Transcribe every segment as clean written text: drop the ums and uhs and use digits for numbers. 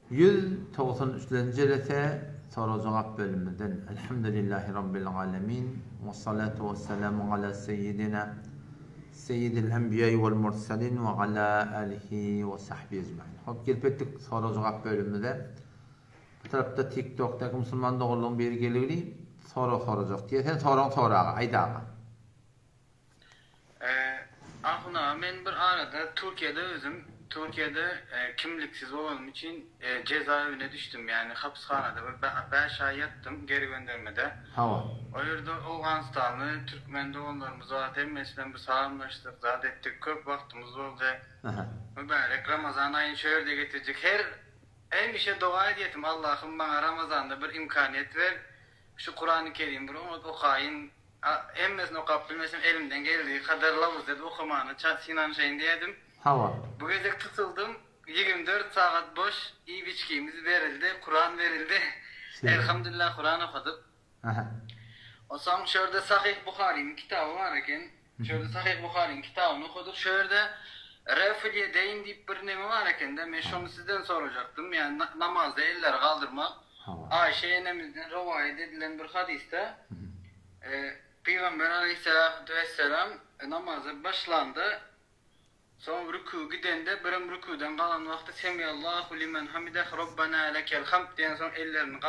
193. Jelete soru cevap bölümünden Elhamdülillahi Rabbil Alemin ve salatu ve selamu ala seyyidil enbiya'i vel mursalin ve ala alihi ve sahbihi ecmaîn. Hop gelip ettik soru cevap bölümünde. Bu tarafta TikTok'taki Müslüman doğruluğun bir geliri soru soracak diye sen sorağa aydağa. Ahuna men bir arada Türkiye'de kimliksiz olduğum için cezaevine düştüm, yani hapishanede 5 ay yattım, geri göndermede. Hava. O yerde Afganistanlı Türkmen doğumlarımız var, hemmesinden bir sağlamlaştık, zat ettik, köp vaktimiz oldu. Mübarek Ramazan ayını şöyle getirecek. Her bir şey dua ediyetim, Allah'ım bana Ramazan'da bir imkaniyet ver, şu Kur'an-ı Kerim bir okuyayım. Emmesini okuyup bilmesem elimden geldiği kadar lavuz dedi okumanı Sinan şeyin diyedim. Hava. Bu gece tutuldım. 24 saat boş, iyi bir içkimiz verildi, Kur'an verildi. Elhamdülillah Kur'an okuduk. O zaman şöyle Sahih Bukhari'nin kitabı varken, Sahih Bukhari'nin kitabını okuduk. Şöyle Refiliye deyin deyip bir nemi varken de ben şunu sizden soracaktım. Yani namazda eller kaldırmak. Ayşe ennemizden rivayet edilen bir hadiste Peygamber Aleyhisselatü Vesselam namazı başlandı. Sonra rükû gidende birim rükûden kalan vakti Semiyallahu limen hamideh Rabbena lekel hamd diyen sonra ellerini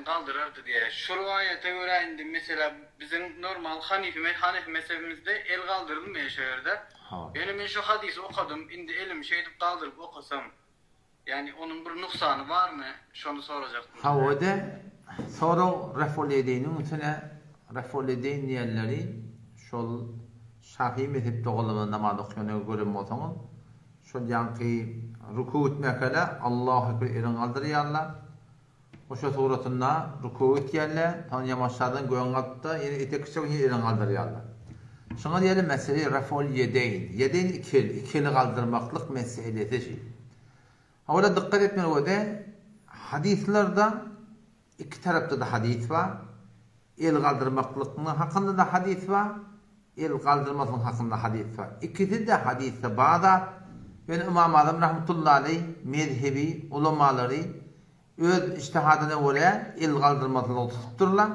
kaldırırdı diye. Şu rivayete göre indi mesela bizim normal Hanefi mezhebimizde el kaldırılmıyor şöyle. Yani ben şu hadisi okudum, indi elimi edip kaldırıp okusam, yani onun bir nuksanı var mı? Şunu soracaktım. Hava da soru refol edeyinin üstüne refol edeyin diyenleri şol Şafii mezhep doğruluğunda namaz okuyana görün bolsaňyz şol ýanky rükû etmekle Allahu ekber elin kaldyrýarlar. Oşa suratynda rükû etýärler, tan ýamaşlardan göň gatda ýene etekçe elin kaldyrýarlar. Şoňa diýelim mesele refol yedeyn. Yedeyn ikili kaldırmaklyk meselesi. Hawada dikkat etmeli öde hadislerde iki tarafta da hadis var. El kaldırmaklykyny hakynda da hadis var. El kaldırmasının hakkında hadis var. İkisi de hadiste bağda ben İmam Azam rahmetullahi aleyh mezhebi ulemaları öz ijtihadına göre el kaldırmasını tutturlar.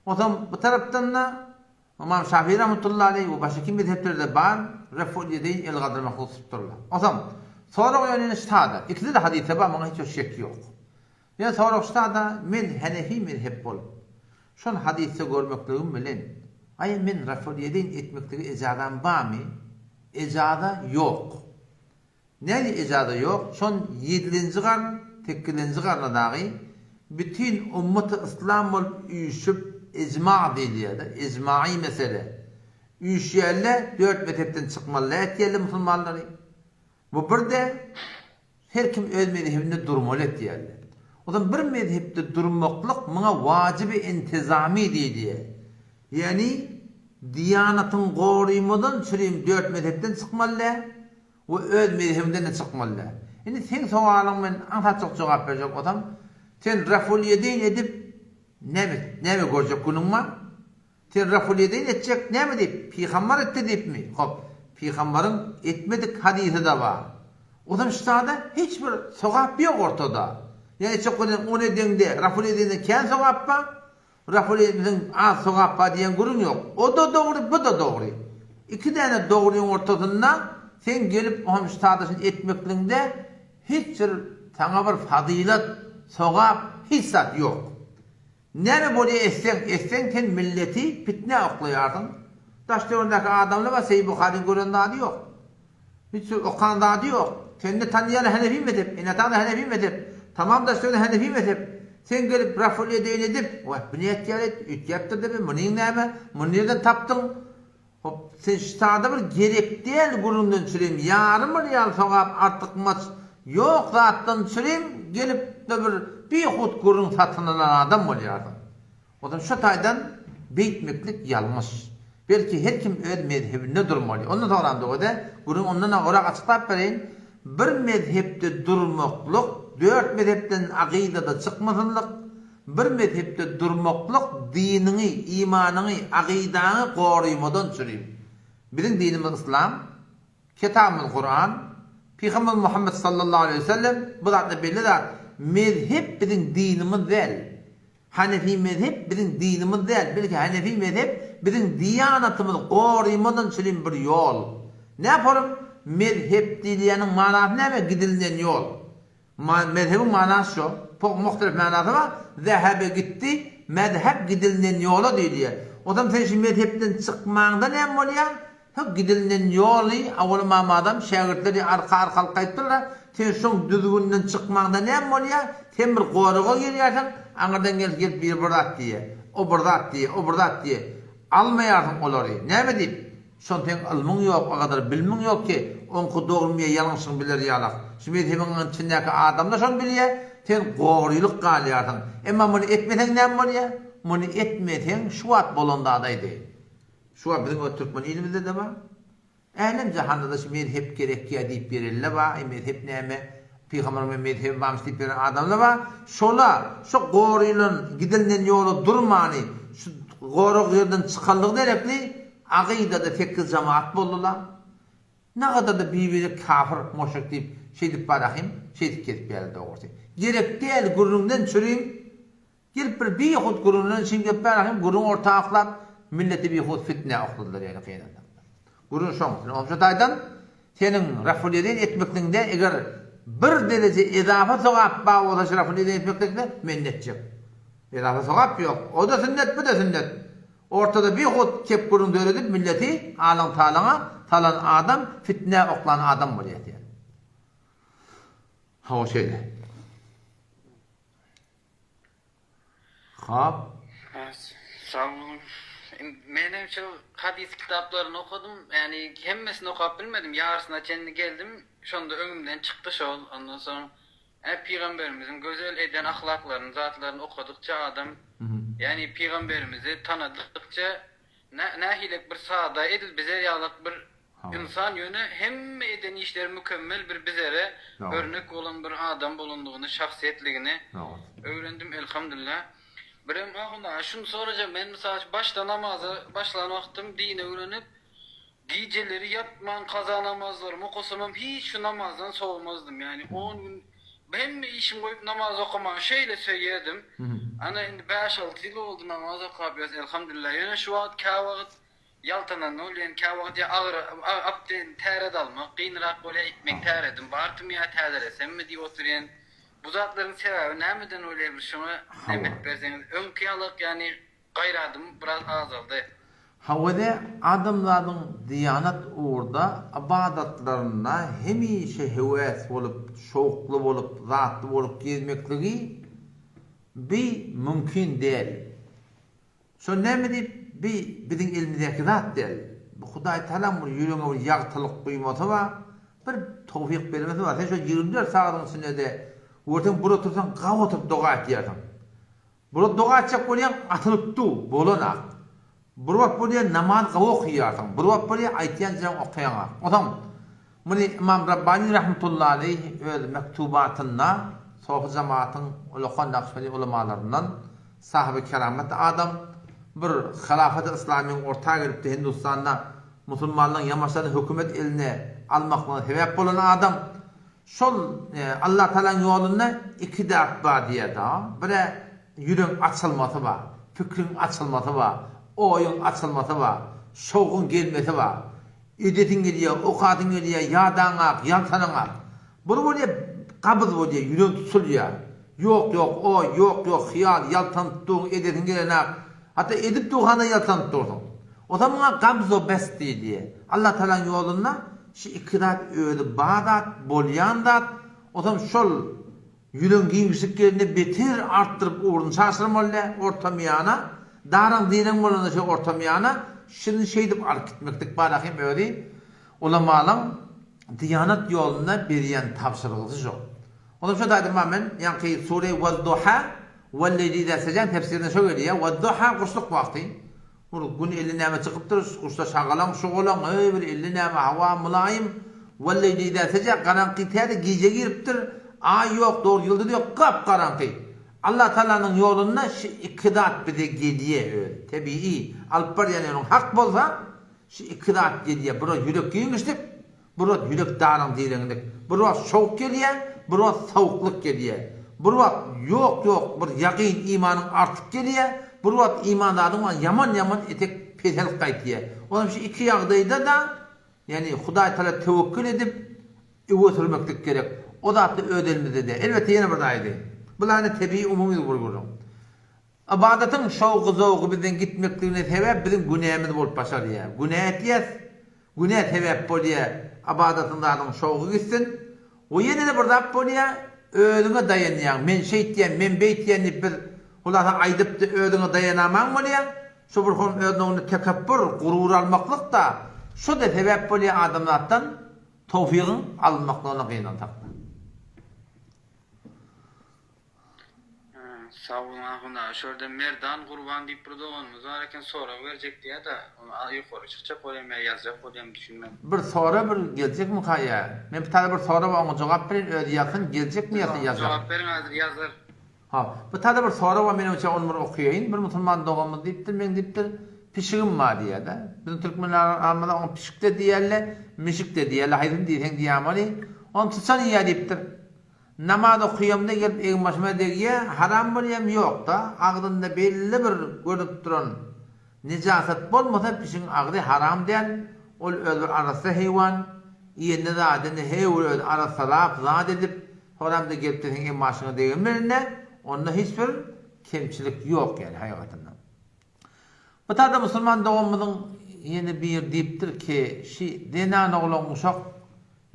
O zaman bu taraftan da İmam Şafii rahmetullahi aleyh ve başka mezheplerde var refol yedeyn el kaldırmakını tutturlar. O zaman sonra yani ijtihada ikisi de hadiste var ama hiç şek yok. Yani sonra ijtihada men Hanefi mezhep bol. Şon hadiste görmekligim bilen ay men refol yedeyn etmekteki ecadan var mı? Ecada yok. Neli ecada yok? Şon 7. qarn, 8. qarna dahi bütün ümmeti İslam ol üyüşüp icma deyilýär. Icmaî mesele. Üýşýärler 4 mezhepden çykmaly etýärler musulmanlary. Bu birde her kim öz mezhebinde durmaly etýärler. O zaman bir mezhepde durmaklyk muňa wajibi intizami diýilýär. Yani Diyanatın gorymadan çürüm 4 mezhepten çıkmalı ve öz mezhebinden de çıkmalı. Yani sen soğanın men anlatacak cevap verecek adam. Sen refol yedeyn edip ne mi görecek gününma? Sen refol yedeyn edecek ne mi deyip? Peygamber etti deyip mi? Hop, Peygamberin etmedik hadisi de var. O zaman ştada hiçbir sogap yok ortada. Yani çok o nedende refol yedeyn ken sogap var? Refol edin az sogappa diyen gurun yok. O da doğru, bu da doğru. İki tane doğrunun ortasında sen gelip o müştahadasını etmekliğinde hiç sana bir fadilat, sogap, hissat yok. Nere böyle etsen sen milleti fitne oklayardın. Taşlarındaki adamla var Seyyid Bukhari'nin gören adı yok. Hiç okan adı yok. Sen de tanıyan Hanefi mezhep, inatan da Hanefi mezhep. Tamam da söyle Hanefi mezhep. Sen gelip refol yedeyn edip, bu ne yaptı dedi, bu neyme, bunu nereden taptın? Sen ştada bir gerek değil gurundan çüreyim, yarım riyal sogap artık maç yok zattan çüreyim, gelip de bir hut gurun satın alan adam oluyordu. O zaman şu taydan beytmeklik yanlış. Belki her kim öz mezhebinde durmalı. Ondan sonra da o da gurun ondan orak açıklayıp vereyim. Bir mezhepte durmaklık 4 mezhepten aqidada çıkmasınlık, bir mezhepte durmaklık dinini, imanını, aqidanı koruymadan çüreyim. Bizim dinimiz İslam, Kitab-ı Kur'an, Peygamber Muhammed sallallahu aleyhi ve sellem bu zatda belli zat mezhep bizim dinimiz değil. Hanefi mezhep bizim dinimiz değil. Belki Hanefi mezhep bizim diyanatımız qorymydan çylin bir yol. Ne yaparım? Mezhep diýenin manasy näme? Gidilinen yol. Mezhebin manasy şu. Çok muhtelif manasy var. Zehabe gitti, mezhep gidilinen yola diýilýär. Odam sen şu mezhepden çykmaňda näme bolýar? Hep gidilinen yolu awalama adam şagirdleri arka aýtdylar. Sen şoň düzgünden çykmaňda näme bolýar? Sen bir goraga gelýärsiň, aňardan gelip bir burdat diýe. O burdat diýe, o burdat diýe. Almaýarsyň olary. Näme diýip? Şon sen ilmiň ýok, o kadar bilmiň ýok ki, onky dogrymy ýalňyşyň biler ýalak. Şu mezhebiň içindäki adamlar şon bilýär. Sen gogrylyk galýarsyň. Emma muny etmeseň näme bolýar? Muny etmeseň şu wagt bolanda adaýdy. Şu wagt bizim Türkmen ilimizde de bar. Älim jahanda şu mezhep gerek diýip berilýär ba, mezhep näme? Peygamber mezhep bamyş diýip beren adamlar bar. Şolar, şu gogrylyň gidilinen ýoly durmany, şu gorak ýerden çykanlygy derekli aqidada tekil jamaat boldular. Ne kadar da birbiri kafir, moşrik deyip şeydip barahim, şeydip ketip geldi doğrusu. Gerek değil gurrundan çürüyüm. Gelip bir yahut gurrundan şimdi barahim, gurrun ortağıklap, milleti bir yahut fitne okudular yani kıyınında. Gurrun şoňsun. Omşa taydan, senin rafuliyeden etmekliğinde eğer bir derece edafa sogap bağ olaşı rafuliyeden etmekliğinde mennetcek. Edafa sogap yok. O da sünnet, bu da sünnet. Ortada bir hut kep gurun döredip milleti alan talana talan adam fitne oklan adam bolýar diýer. Ha o şeýle. Hap. Sağ olun. Menem şu hadis kitaplarını okudum. Yani hemmesini okuyup bilmedim. Yarısına kendi geldim. Şonda öňümden çykdy şol. Ondan sonra Peygamberimizin gözel eden ahlaklarını, zatlarını okudukça adam yani Peygamberimizi tanıdıkça nahilek bir saada edil bize ýalyk bir insan ýöne hem eden işler mükemmel bir bizere örnek olan bir adam bolunduğunu, şahsiyetligini öğrendim elhamdülillah. Birem ahunda şunu soracağım, ben mesela başta namaza başlan wagtym dini öğrenip geceleri yatman kaza namazlarımı okusamam hiç şu namazdan soğumazdım yani 10 gün ben mi işim koyup namaz okuman şeyle söyledim. Ana indi 5-6 yıl oldu namaz okuyup elhamdülillah. Yani şu wagt kawagt yaltanan olýan kawagt ağır abden täret almak, gynrak bolýar itmek täredim. Bartym ýa täzeresem mi diýip oturýan. Bu zatlaryň sebebi nämeden olýar şuna demek berseňiz. Öňkiýalyk yani gaýradym biraz azaldy. Havada adamlaryň diyanat uğurda ibadatlaryna hemişe heves bolup, şowkly bolup, zatly bolup gezmekligi bir mümkin değil. Şo näme diýip biziň ilmidäki zat değil. Bu Hudaý Taala bu ýüregiňe bir ýagtylyk guýmasy bar, bir tawfik bermesi bar. Sen şo 24 sagatyň içinde ortaň bura tursaň gaw oturup doga etýärsiň. Bura doga etjek bolýan atylypdy, bolanak. Bir wagt bolýar namaz okuyýarsyň, bir wagt bolýar aýtýan jan okuýaňa. Odam muny İmam Rabbani rahmetullahi aleyh öz mektubatynda sohby jemaatyň ulaqan Naqşbandi ulamalaryndan sahibi keramet adam bir hilafat-ı İslamiýyň orta gelipdi Hindistanda musulmanlaryň ýamaşady hökümet eline almaklygyna sebäp bolan adam şol Allah Taalaň ýolunda iki däp bar diýerdi. Bire ýürek açylmasy bar, fikriň açylmasy bar. Oyun açılması var, şoğun gelmesi var. Edetin geliyor, okadın geliyor, yadan ak, yansanan ak. Bunu böyle kabız böyle, yürüyen tutuluyor. Yok, yok, hiyal, yaltan tuttuğun, edetin gelen ak. Hatta edip tuğana yaltan tuttuğun. O zaman kabız o best diye. Allah Teala'nın yolunda, şu ikidat öyle bağdat, bolyandat, o zaman şol yürüyen giymişliklerini beter arttırıp uğrunu şaşırmalı, ortamiyana. Daran dinen bolanda şu ortamyana şunu şeydip alıp gitmekdik barahim öýdi. Ulamalar diyanat ýoluna berýän tapşyrygy şo. Ondan şo daýdym men, ýa-ni sure we-duha we-leyli sajan tefsirinde şo gelýär. We-duha guşluk wagty. Bunu gün 50 näme çykypdyr, guşda şagalan, şogalan, bir 50 näme hawa mulayim. We-leyli sajan garanky täze gije giripdir. Ay ýok, dor ýyldy ýok, gap garanky. Allah Teala'nın yolunda şu ikidat bize geliyor. Tabii alıp bar yani hak bolsa şu ikidat geliyor. Bura yürek giymiştik. Bir wagt ýürek daryň diýlendik. Bir wagt şowk gelýär, bir wagt sowukluk gelýär. Bir wagt ýok bir ýaqyn imanyň artyp gelýär, bir wagt imandaryň yaman etek pedel gaýtýar. Onuň şu iki ýagdaýda da yani Hudaý Taala tewekkül edip öwürmeklik gerek. O da ödelmede de. Elbette yine bir daýdy. Bularny tebii umumy gurgurum. Abadatın şowqy zowqy bizden gitmekligine sebäp bizim günämiz bolup başarýar. Günä etýäs, günä sebäp bolýar. Abadatyndaryň şowqy gitsin. O ýene-de bir zat bolýar, özüňe dayanýan, men şeýtdiýän, men beýtdiýän bir ulara aýdypdy özüňe dayanamaň bolýar. Şu bir hon özüňe tekabbür, gurur almaklyk da şu da sebäp bolýar adamlardan tawfigyň almaklygyna gynandak. Sağ olun ahuna. Şurada merdan kurban deyip burada olmamız var. Eken sonra verecek diye de onu yukarı çıkacak olayım ya yazacak olayım düşünmem. Bir sonra bir gelecek mi kaya? Men bir tane bir sonra var onu cevap verin öyle yakın gelecek mi yazacak? Cevap verin hazır yazar. Ha, bir tane bir sonra var benim için onu bir okuyayım. Bir Müslüman doğamı deyiptir, ben deyiptir pişigim var diye de. Bizim Türkmenler almadan onu pişik de diyerler, mişik de diyerler, haydın diyeceksin diyemeli. Onu tutsan iyi deyiptir. Namaz okuyamda gelip egin başıma degiye haram bolýam ýok da agdynda belli bir görüp duran nejaset bolmasa pişiň agdy haram diýen ol öldür arasy heýwan ýene de adany heýwer arasylap zat edip haramda gelip de egin başyna degilmende onda hiç bir kemçilik ýok yani haýatynda. Bu taýda musulman dogumynyň ýene bir diýipdir ki şi denany olan uşak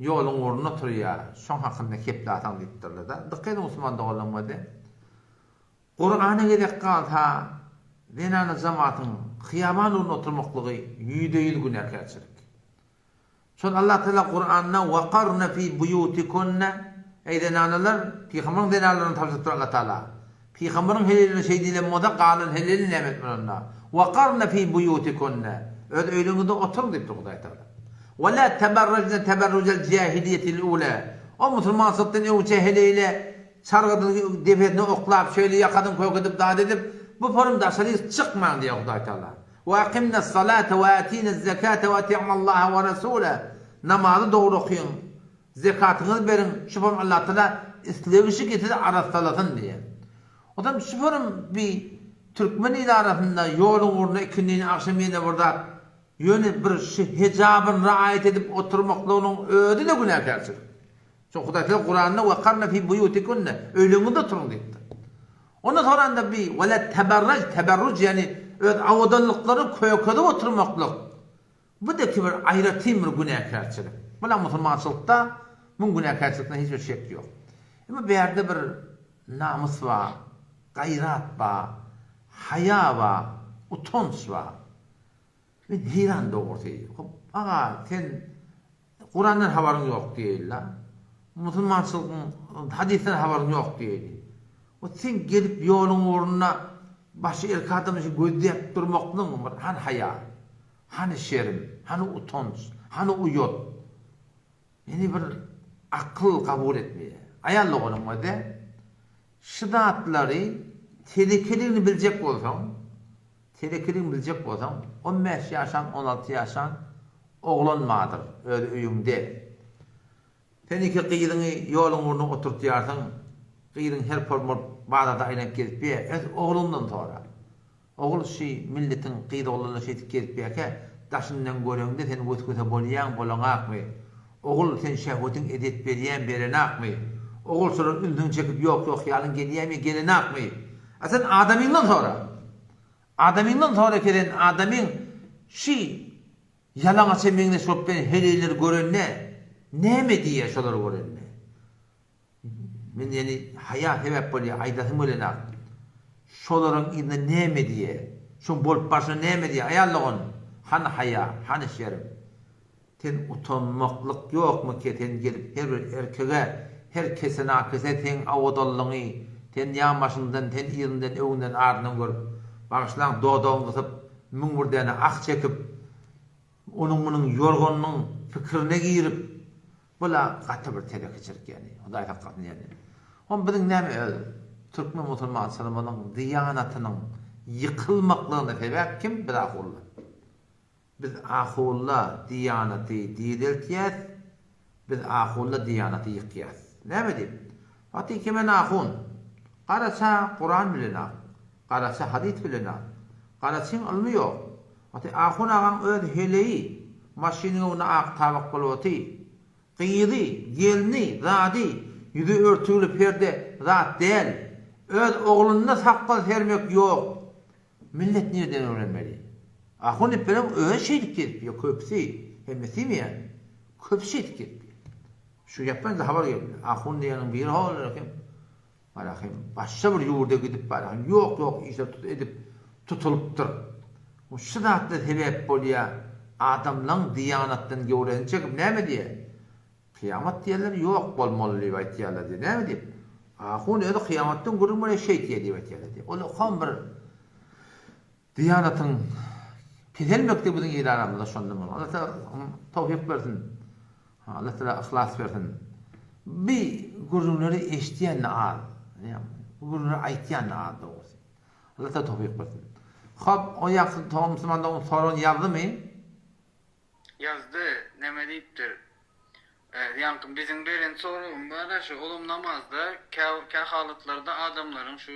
yolun uğruna oturuyor. Şon hakkında kepli atan deyiptirler da. Dıkkaydı Müslüman da olanmadı. Kur'an'a gerek kalta denanı zamatın kıyaman uğruna oturmaklığı %100 günahkarçılık. Şon Allah Teala Kur'an'na وَقَرْنَ فِي بُيُوتِكُنَّ ey denanılar Peygamber'in denanlarını tavsiyettiriyor Allah Teala. Peygamber'in helelini şey dilemmoda kalın helelini nemet onunla. وَقَرْنَ فِي بُيُوتِكُنَّ öylüğünde oturun deyiptir Hudaý Teala. ولا تبرجن تبرج الجاهلية الأولى. O Müslüman sıktın evçe heleyle çargıdın defetini oklap şöyle yakadın koyuk edip daha dedip bu forumda aşağıya çıkmayın diye Hudaý Teala. وَاَقِمْنَا الصَّلَاةَ وَاَتِينَ الزَّكَاةَ وَاَتِعْمَ اللّٰهَ وَرَسُولَهُ namazı doğru okuyun. Zekatınızı verin. Şu forum Allah Teala isteyişi getirir arasalatın diye. O da şu forum bir Türkmen idarasında yolun uğruna ikindinin akşam yerine burada yönü bir hicabın raayet edip oturmaklığının ödü de günahkarçılık. Çünkü Hudaý Teala Kur'an'da وَقَرْنَ فِي بُيُوتِكُنَّ öylüğünde turun deyipti. Ondan sonra da bir وَلَا teberruc yani avadallıkları köykede oturmaklık. Bu da ki bir ayratim bir günahkarçılık. Buna Müslümançılıkta bu günahkarçılıktan hiçbir şey yok. Ama bir yerde bir namus var, gayrat var, haya var, utanç var. Ben heyran doğurtayım. Ağa sen Kur'an'dan haberin yok değil la. Müslümançılığın hadisten haberin yok değil. O sen gelip yolun uğruna başı erkatımızı gözleyip durmaklığın var. Hani haya, hani şerim, hani utanç, hani uyut. Yani bir akıl kabul etmeye. Ayarlığının var da şidatları tehlikelerini bilecek olsam 15 yaşan 16 yaşan oğlanmadır öyle üyümde. Sen iki kıyıdını yolun uğruna oturtuyarsın, kıyıdın her formu bağda aynen gelip bir oğlundan sonra. Oğul milletin kıyıda oğluna gelip bir taşından görüyorsun sen vütküte bolanak mı? Oğul sen şehvetin edet beriyen berenak mı? Oğul sonra üldün çekip yok yalın gelenak mı? Sen Adamından sonra gelen adamın yalan açamığını sohbet heleyler görünne ne mi diye şoları görünne. Men yani hayat sebep böyle aydatım öyle nak. Şoların içinde ne mi diye. Şun bolup başına ne mi diye ayarlığın. Hani haya, hani şerim. Ten utanmaklık yok mu ki ten gelip her bir erkeğe, herkesin akısa ten avudallığını, ten yağmaşından, ten irinden, evinden ardından görüp, bağışlan doğduğun kısıp, müngürdeni ak çekip, onun yorgununun fikrine girip, bula katı bir telekçilik yani. Hudaý hakkatın yani. On bizim näme Türkmen Müslüman salımının diyanatının yıkılmaklığını sebep kim? Bir ahullah. Biz ahullah diyanatı diýilýär. Biz ahulla diyanatı yıkıyaz. Ne mi diyeyim? Fatih kime ahun? Qarasa Kur'an bilen ak. Qarasa hadis bilen ak. Qarasın ilmi yok. Fatih ahun ağan öz heleyi. Maşini ona ak tabak boloti. Qiyidi, gelni, zadi, yüzü örtülü perde, zat değil. Öz oğlunna saqqal sermek yok. Millet nereden öğrenmeli? Ahun iplerim öz şeydik gelip, köpsi, hemmesi mi yani? Köp şeydik gelip. Şu yapmayın da haber gelip, ahun diyenin bir hal olarak, başka bir yurda gidip bari, yok, işte edip tutuluptur. O şıdatlı sebep oluyor, adamların diyanattan öğrenecek, ne mi diye? Kıyamet diyorlar, yok bolmalı rivayet diyorlar diye, ne mi diye? Ahun öyle kıyametten görünmeli şey diye rivayet diyorlar diye. O kan bir diyanatın Pidel mektebinin idaramında şondan Allah Teala tawfik versin. Allah Teala ihlas versin. Bir gurunları eştiyen al. Yani gurunları aytyan al doğrusu. Allah Teala tawfik versin. Hop o yaksın tamam Müslümandan sorun yazdı mı? Yazdı. Neme deyiptir. Yankın bizim beren sorun var şu olum namazda ka halatlarda adamların şu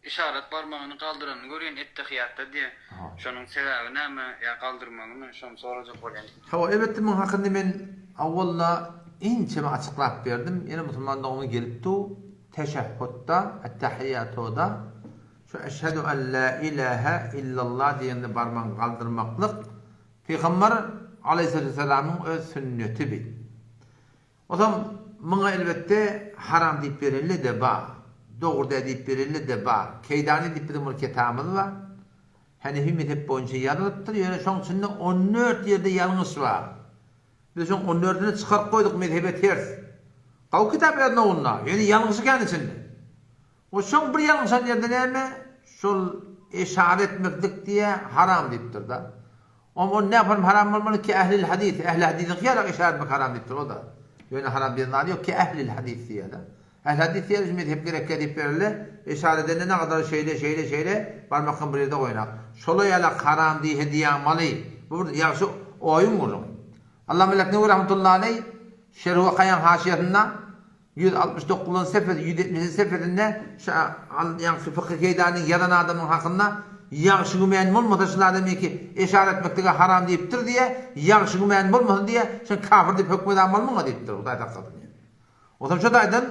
işaret parmağını kaldıranı görüyen ettehiyatta diye. Şonun sebebi näme ya kaldırmagyny şonu sorajak bolan. Ha evet men hakynda men awwalla inçe açıklap berdim. Ýene musulmanda onu gelipdi. Teşehhüdda, ettehiyatoda şu eşhedü en la ilahe illallah diýende parmağını kaldırmaklyk Peygamber aleyhisselam'ın öz sünneti bi. O zaman muňa elbette haram diýip berildi de ba. Doğru deyip berildi de ba. Keydani diýip bir ketamyz var. Hanefi mezhep boyunca yazılıpdyr. Ýöne şoň içinde 14 ýerde ýalňyş var. Biz şoň 14-ni çykaryp goýduk mezhebe ters. Gaw kitaplarynda onda. Ýöne ýalňyşy kan içinde. O şoň bir ýalňyş ýerde näme? Şol işaret etmeklik diye haram diýipdir da. Ama ne yapalım haram bolmaly ki ehli hadis, ehli hadisin kıyar işaret etmek haram diýipdir o da. Ýöne haram diýen ýok ki ehli hadis diýerler. Ehli hadis diýer mezhep gerek edip berildi. İşaret edende ne kadar şeyle barmakdan bir yerde goýnak. Şolay ala haram diýen maly. Bu ýaşy oýun bolur. Allah melekleri rahmetullahi aleyh Şerh-i Kayan haşiyetinde 169 sefer 170 seferinde yani fıkıh keydanyň yadan adamyň hakynda ýaşy gümen bolmasa şol adam ki işaret etmekdige haram diýipdir diye ýaşy gümen bolmasyn diye sen kafir diýip hökm eden bolmaňa diýipdir. Hudaý taýdan. O zaman şu daýdan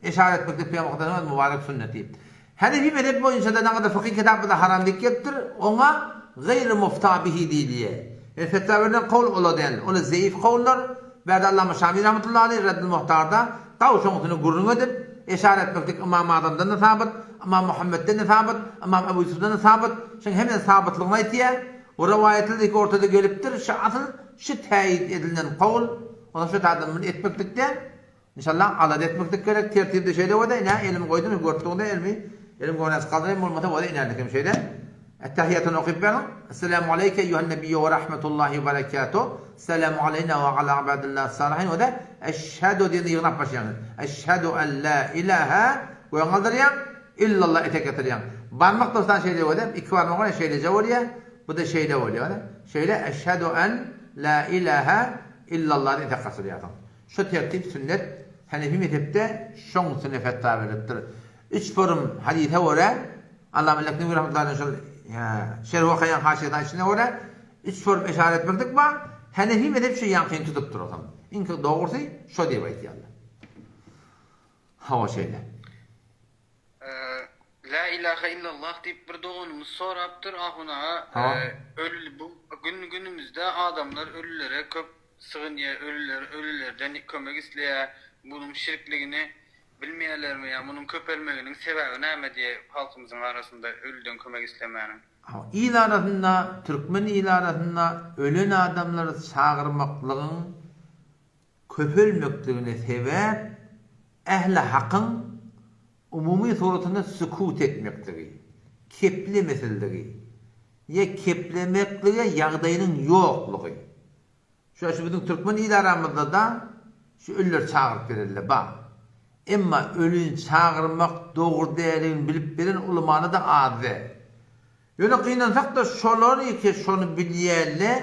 işaret etmekde Peygamberden mübarek sünneti. Hanefi mezhep boyunca da ne kadar fıkıh kitaplarda haram diýipdir, oňa gayri mufta bihi diýilýär. Fetaverinden kol ola den. Onu zayıf kavullar. Berdi Allame Şamî rahmetullahi aleyh Reddül Muhtar'da kavuşanısını gurrun edip işaret etmektik İmam Adam'dan da sabit, İmam Muhammed'den de sabit, İmam Ebu Yusuf'dan da sabit. Şimdi hemen sabitlığına itiye o rivayetli ki ortada geliptir. Şu asıl şu teyit edilen kavul ona şu tadımını etmektikten inşallah alad etmektik gerek. Tertibde şeyde o da ne? Elimi koydum. Görttüğünde elim koynası kaldırayım. Olmasa o da inerdik şeyde. التحيات نقبلها السلام عليك أيها النبي ورحمة الله وبركاته السلام علينا وعلى عباد الله الصالحين وده أشهد دين يغنب بشيان أشهد أن لا إله وينقدر يعني إلا الله إتكتر يعني بارمق دوستان شيء ده وده إكبار مقالة شيء ده جوليا وده شيء ده وليا شيء ده أشهد أن لا إله إلا الله إتكتر يعني شو ترتيب سنة Hanefi mezhepte şoň sünne fetva berilipdir. 3 form hadise wara Allah melekleri rahmetullahi aleyh Şerh-i Kayan haşiyeden içine öyle 3 form işaret etmektik var. Hanefi mezhep şu yankını tutup durur. İnki doğrusu şu diye baytiyallah. Hava şeyle. La ilahe illallah deyip bir doğunumuz soraptır ahuna. Ölü bu günümüzde adamlar ölülere köp sığınıya ölülerden kömek isleýär. Bunun şirkligini bilmeýärler mi? Yani bunun köpelmeginin sebebi näme diye halkymyzyň arasında ölüden kömek islemäniň. İl arasında, Türkmen il arasında ölen adamları çağırmaklygyň köpelmekligine sebep ehli hakyň umumy suratynda sükut etmekligi, keplemeseligi. Ya keplemeklige ýagdaýynyň ýoklugy. Şu bizim Türkmen il aramyzda da şu ölüler çağırıp berildi. Bak. Emma ölün çağırmak doğru değerini bilip beren ulumany da adı. Ýöne kynansak da şolary ki şonu bilýärler,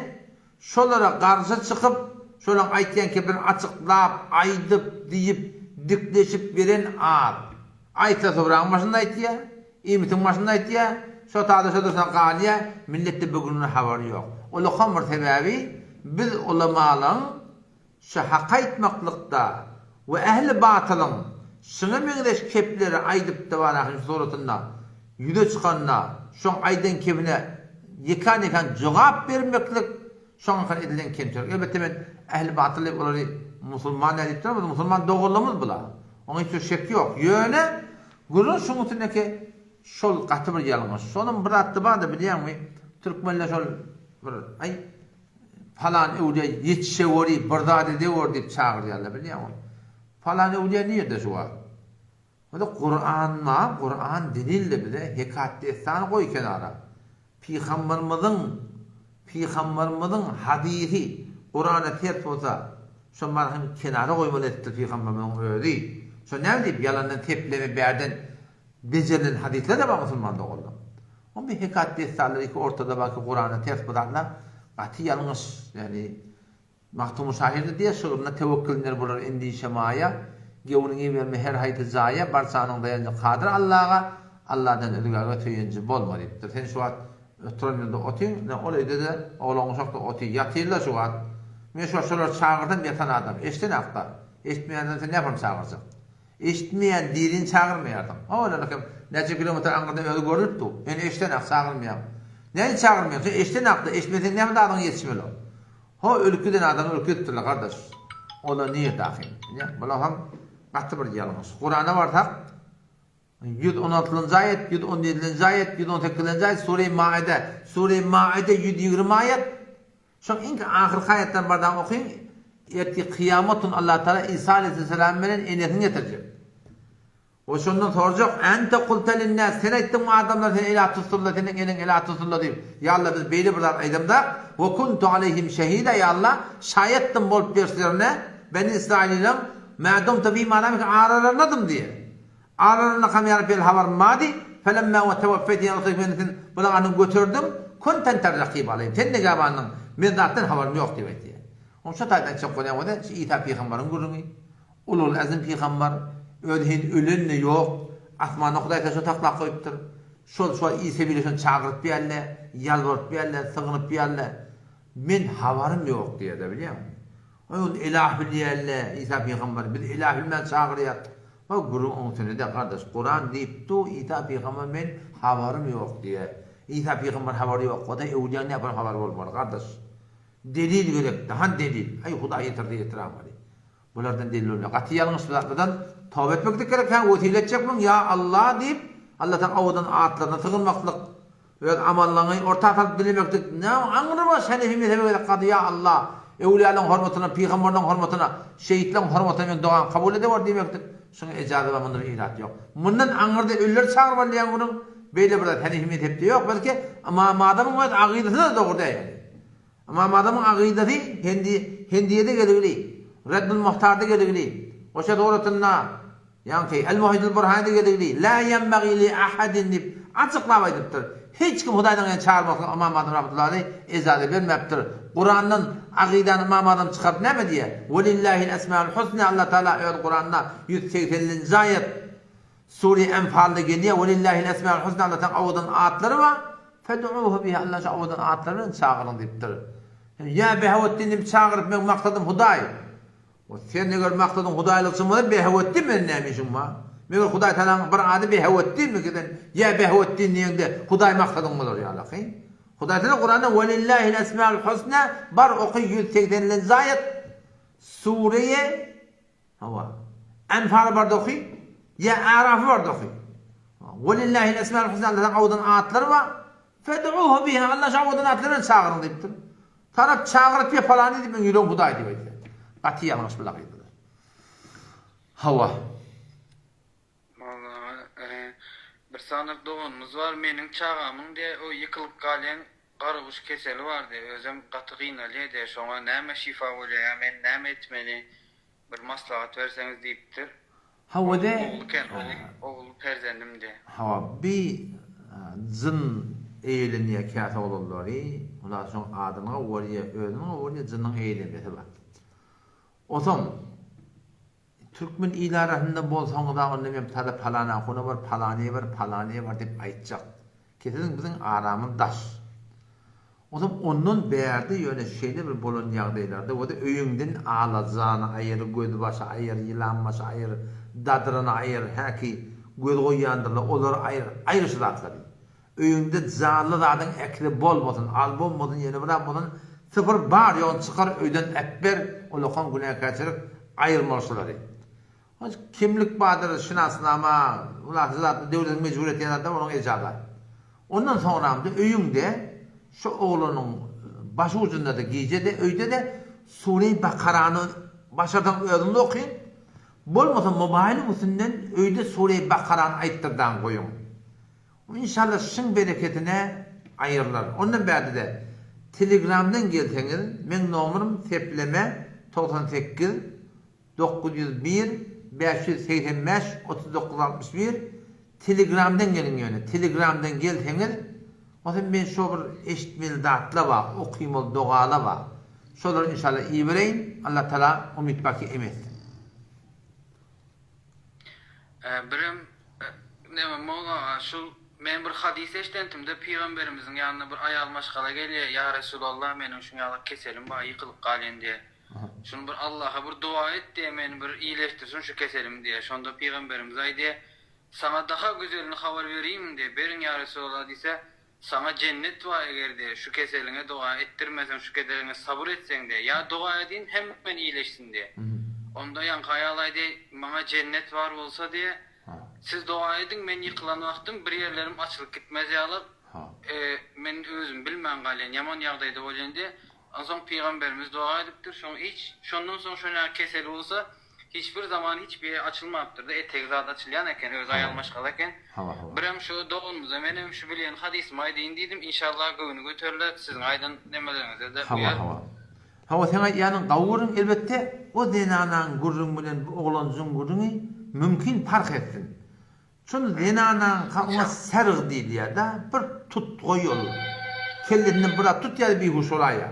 şolara garşy çykyp şolan aýtýan keplerini açyklap, aýdyp, diýip, dikleşip beren az. Aýta sobraň başynda aýtýar, imitin başynda aýtýar, şo taýda şodasan galýa, milletde bugünün habary ýok. Ola hamr sebäbi biz ulamalaryň şu hak aýtmaklykda we ähli batylyň şuna meňdeş kepleri aýdyp da barahyň suratynda ýüze çykanda şoň aýdan kepine yekan jogap bermeklik şoňa edilen kemçilik. Elbetde men ähli batyly bolary musulman edip durmaz, musulman dogurlamız bular. Oňa hiç şek ýok. Ýöne gurun şoň üstüneki şol gaty bir ýalňyş. Şonuň bir atdy bar da bilýärmi? Türkmenler şol bir ay falan öwde ýetişe wori, birdade de wor dip çagyrýarlar bilýärmi? Falan öwde niýede şu var? Oda Kur'an dinille bile hekayet destan koy kenara. Peygamberimizin hadisi Kur'an'a ters olsa şonlar hem kenara koymalı ettir Peygamberimizin öýüdi. Şo näme diýip yalandan tepleme berden becerilen hadisler de var Müslümanda oldu. O bir hekayet destanları iki ortada bakı Kur'an'a ters bulanlar ati ýalňyş yani Mahtum Şahirde diye şuuruna tevekkülünler bular endişe maya gevunun eýberme her haýdy zaya barsanyň daýanjy kadir Allah'a Allah'dan ölüge töýenji bolma diýipdir. Sen şu wagt oturanda otyň, ol ede de oglaň uşakda oty ýatyrlar şu wagt. Men şu şolar çağırdım yatan adam. Eşden akta. Eşitmeýänden sen näme çağırjak? Eşitmeýän dilin çağırmaýardym. Ola kim neçe kilometr aňyrda öňe görüpdi. Men eşden ak çağırmaýam. Näme çağırmaýam? Eşden akta eşitmesen näme adam ýetişmeli. Ho ölküden adam ölkütdirler kardeş. Ola niye dahil? Bula ham gatty bir ýalňyş. Kur'ana barsak 116-njy aýet, 117-njy aýet, 118-njy aýet Sure-i Maide 120 aýet. Şoň inki ahirki aýetler bardan okuýun. Erti kıyamatun Allah Teala İsa aleyhisselam bilen enesini getirjek. O şondan sorjak ente qulta lin-nas sen aýtdyň adamlar sen ilah tutullar senin enen ilah tutullar diýip. Ya Allah biz beýle bir aýdymda we kuntu aleyhim şehida ya Allah şaýatdym bolup berselerine ben İsrailiň ma'dum tabi manamik araranadım diye. Ararana kamyar bil habar madi felemma ve tewaffaytni yasifenetin bulağını götürdüm kunten terraqib aleyhim. Sen negabanyň men zatdan habarym ýok diýip. Onça taýdan çok goýan İsa peýgamberiň gurumi. Ulul azim peýgamber ödhin ölenle ýok. Asmana Hudaý taşa taklap goýupdyr. Şol İsa bilen çağıryp berler, ýalwaryp berler, sygynyp berler. Men habarym ýok diýdi bilýärmi? Oýun ilah bilýärler, İsa peýgamber bir ilah bilmän çağırýar. O guru oňsyny da kardeş Kur'an diýipdi, İsa peýgamber men habarym ýok diýär. İsa peýgamber habary ýok, o da ewliýanyň näme habar bolmaly kardeş. Delil gerek, daha delil. Ay Hudaý getirdi getiramady. Bulardan delil bolmaly. Gaty ýalňyş bilen tawba etmek gerek. Ha wesiletjekmiň ya Allah diýip Allah'tan awdan atlaryna tygynmaklyk we amallaryny orta atyp bilemekdik. Ne aňyryba seni himmetebe gady ya Allah. Ewliýalaryň hormatyna, peýgamberleriň hormatyna, şehitleriň hormatyna dua kabul edýär diýmekdik. Şoňa ejazy we mundan ilat ýok. Mundan aňyrda öller çağırmalyň gunuň beýle bir seni himmetepdi ýok. Belki ama adamyň agydasy da dogry diýär. Ama adamın aqidati hendiyede geligili, Reddul Muhtar'da geligili, oşa doğrutunda, yani El-Muhidul Burhan'da geligili, la yenbagi li ahadin dip, açıklap aydıptır. Hiç kim Hudaýdan çağırmakla İmam Adam Rahmetullahi izade vermeptir. Kur'an'ın aqidanı İmam Adam çıkarıp näme diye? Velillahil esmaul husna Allah Teala öýüt Kur'an'da 180-nji aýet Sure Enfal'da geliyor. Velillahil esmaul husna Allah Teala awdan atlary var. Fed'uhu biha Allah awdan atlaryny çağırın diýipdir. Ya behawettin dip çağırıp men maksadym Hudaý. O sen neger maksadym Hudaýlyk mı behawettin men nämişim ma? Men Hudaý Teala bir ady behawettin mi giden? Ya behawettin diýende Hudaý maksadym bolar ya Allah. Hudaý Teala Kur'an'da velillahil esmaul husna bar oky 180-nji aýet Sure hawa Enfal bar oky ya Araf bar oky. Velillahil esmaul husna Allah'tan awdan atlary var. Fed'uhu biha Allah awdan atlaryny çağırın diýipdir. Tarap çağırıp ya falan edip ben yürüyorum Hudaý diýip. Gaty ýalňyş bilen aýdylar. Hawa. Bir sanyk dogunumuz var, meniň çağamyň diye o ýykylyp galýan garaguş keseli bar diye özüm gaty gynalýar diye şoňa näme şifa bolýar, men näme etmeli? Bir maslahat berseňiz diýipdir. Hawa de oğul perzendim diye. Hawa bir zyn eýlenýär käse bolanlary, ondan soň adyma woriýa özüň woriýa jynyň eýlenmesi bar. Otom Türkmen il arasında bolsaňyz da onda men tada palana konu var, palaniye var dep aýtjak. Kesin bizim aramın daş. Otom ondan berdi ýöne şeýle bir bolan ýagdaýlarda o da öýüňden alazany aýyr, göz başa aýyr, ýylanmaşa aýyr, dadyryny aýyr, häki göz goýýandylar, olar aýryşylatlar. Öýüňde zanly zadyň ekli bolmasyn, albom bolmasyn, ýene bir bolun sıfır bar ýol çykar öýden ekber, olakan günäkäçilik aýyrmaşylary. Kimlik badyr şinasnama, ular zat döwlet mejbur etýänler onuň ejada. Ondan soňra öýüňde şu oğlanyň baş ucunda da giýje de öýde de Sure-i Bakarany başadan öýdünde okuyun. Bolmasa mobilyň üstünden öýde Sure-i Bakarany aýtdyrdan goýun. İnşallah şun bereketine aýyrlar. Ondan bäde de Telegramdan gelseňiz, men nomerim sepleme 98 901 585 3961 Telegramdan gelin ýöne. Telegramdan gelseňiz, oňa men şo bir eşitmeli datla ba, okuymaly dogala ba. Şolar inşallah iý bereýin. Allah Taala umyt baki emetsin. Birim neme moga şu men bir hadis eşdentimde Peygamberimizin ýanyna bir aýal maşgala gelýär. Ya Resulallah, meniň şu ýaly keselim ba ýykylyp galýan diye. Şunu bir Allah'a bir dua et diye meni bir iyileştirsin şu keselim diye. Şonda Peygamberimiz aýdy, sana daha güzelini haber vereyim diye. Berin ya Resulallah diýse, sana cennet var eger diye. Şu keseline dua ettirmesen, şu keseline sabır etsen diye. Ya dua edin hemen iyileşsin diye. Onda yan hayalaydı, bana cennet var olsa diye. Siz dua edin, men yıkılan vaktim bir yerlerim açılıp gitmez yalıp. Men özüm bilmem galyen, yaman ýagdaýda bolýan diye. Ondan Peygamberimiz dua edipdir. Şondan soň şöyle keseli olsa hiçbir zaman hiçbir açılmaptır da etek açılyan eken, öz ayalmaş kalaken. Birem şu doğunmuza menem şu bilýän hadis maýdyň diýdim. İnşallah göwnü götürler. Sizin aýdan nemelerinize de uyar. Hawa sen aýanyň gawurun elbetde o denanaň gurrun bilen oglanyň gurruny mümkin fark etsin. Şunu denanaň kaňa serg diýdiler da bir tut goýul. Kellerinden bir tut ýa-da bir huş olaýa.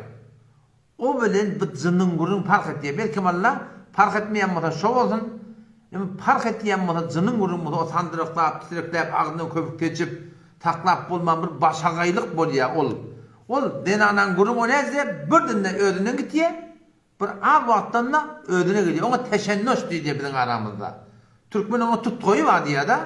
O bilen bu jynyň gurrun fark etdi. Belki Allah fark etmeýän bolsa şo bolsun. Hem fark etýän bolsa jynyň gurrun o sandyrıklap, tireklep, agyndan köpük geçip taklap bolman bir başagaýlyk bolýar ol. Ol denanaň gurrun o näze birdinden ödünden gitýär. Bir az wagtdan da ödüne gelýär. Oňa teşennüs diýdi biziň aramyzda. Türkmen oňa tut goýup adýar da.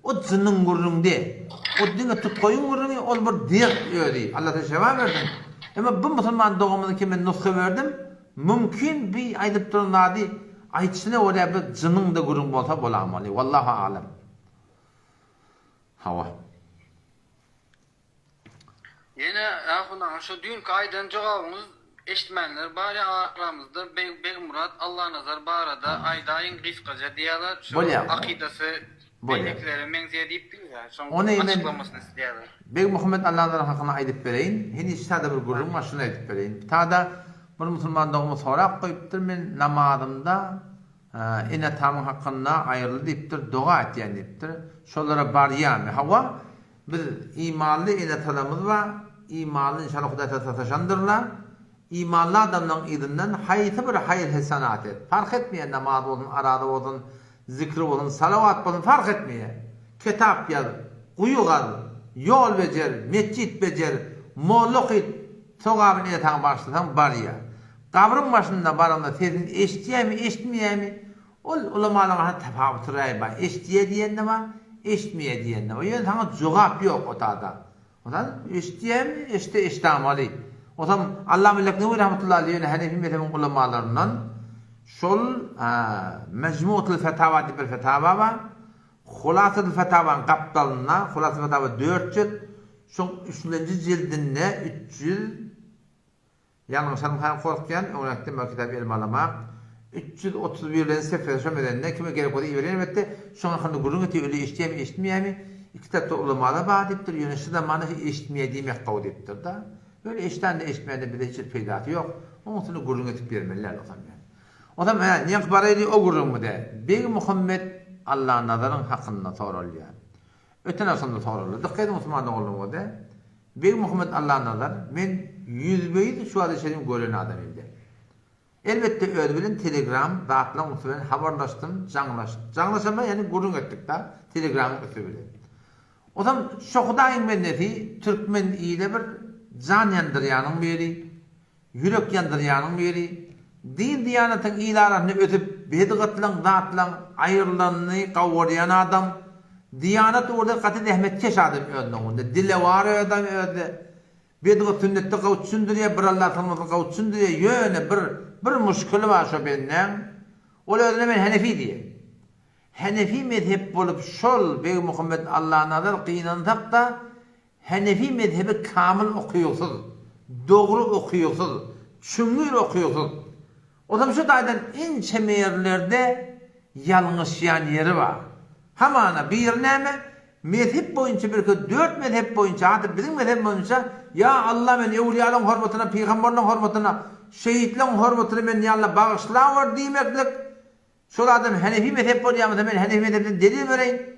O jynyň gurrun de. O diňe tut goýun gurruny ol bir diýer ödi. Allah teşekkür berdi. Ama bu musulman doğumyny men nusxa berdim. Mümkin bir aýdyp durnady aýtsyna ola bir jynyň da gurrun bolsa bolamaly. Wallahu alam. Hawa. Yine ahuna şu dünkü aýdan jogabyňyz eşitmenler bari aramızda Beg Murat Allah nazar barada aýdaýyň gysgaja diýerler. Şu akidasy beýlekleri mengziýe diýip bilýär. Şoň açıklamasyny isleýärler. Beg Muhammed Allah'ın hakkını aýdyp bereýin. Hiç tada bir gurrun maşyny aýdyp bereýin. Tada bir musulman dogmy sorap goýupdyr, men namazymda ene tamyň hakkynda aýrly diýipdir, doga etýän diýipdir. Şolara barýamy. Hawa biz imanly ene talamyz we imanly inşallah Hudaý taala taşandyrlar. İmanly adamlaryň ýylynden haýsy bir haýır hesanat et. Fark etmeýär namaz bolsun, arada bolsun, zikri bolsun, salawat bolsun fark etmeýär. Kitap ýaz, guýuk al, yol becer, mescit becer, molluk et, sogabyn etaň başlasan barýar. Gabryn başynda baranda senin eşitýärmi, eşitmeýärmi? Ol ulamalaryň tafawuty raýba. Eşitýär diýende ba, eşitmeýär diýende ba. Ýöne sana jogap ýok otada. Ondan eşitýärmi, eşitamaly. Otam Allah Melekevi rahmetullahi aleyhi Hanefi mezhebiň ulamalaryndan şol Mecmuatul Fetawa diýip bir fetawa bar. Hulasatul Fetawa gapdalyna, Hulasatul Fetawa 4 jild, şoň 3-nji jildinde 300 ýalňyş sanam korkýan, öňekde kitap elm alamak 331-den sefer şömedende kime gerek boldy ibereň etdi. Şoň hakynda gurrun eti öle eşitýärmi, eşitmeýärmi? Kitapda ulamalar bar diýipdir, ýöne şu zamanda eşitmeýär diýmek gawy diýipdir da. Böyle eşitden de eşitmeýärde bir hiç peýdaty ýok. Oňusyny gurrun etip bermeliler o zaman. O zaman niýe barady o gurrun mu de? Beg Muhammed Allah'ın nazaryň hakkynda sorulýar. Öten asynda sorulýar. Diqqet musulman bolmagy de. Beg Muhammed Allah'ın nazar men 100 beýdi şu hady şerim gören adam indi. Elbette öyle bilen Telegram dağıtılan usulen haberlaştım, canlaşma yani gurun ettik da Telegram'ı ötübülen. O zaman şokudayin benneti Türkmen ile bir can yandıryanın biri, yürek yandıryanın biri, din diyanatın ilarını ötüp bedigatılan, dağıtılan, ayrılanını kavurayan adam, diyanat orada katı dehmetkeş adam ödünün, dille var adam ödü, bedigat sünnette kavutsundur ya, bir Allah tanımadı kavutsundur ya, yöne bir muşkülü var şu benden, o ödüne ben Hanefi diye. Hanefi mezhep bolup şol Bey Muhammed Allah'ın adal kıyınandak da Hanefi mezhebi kamil okuyuyorsunuz, doğru okuyuyorsunuz, çüngür okuyuyorsunuz. O zaman şu daydan ince meğerlerde yanlışlayan yeri var. Hamana bir neme mezhep boyunca bir dört mezhep boyunca hatta bizim mezhep boyunca ya Allah men evliyaların hürmetine, peygamberlerin hürmetine, şehitlerin hürmetine men ya Allah bağışla var demeklik. Şol adam Hanefi mezhep bolýan men Hanefi mezhepden delil bereyim.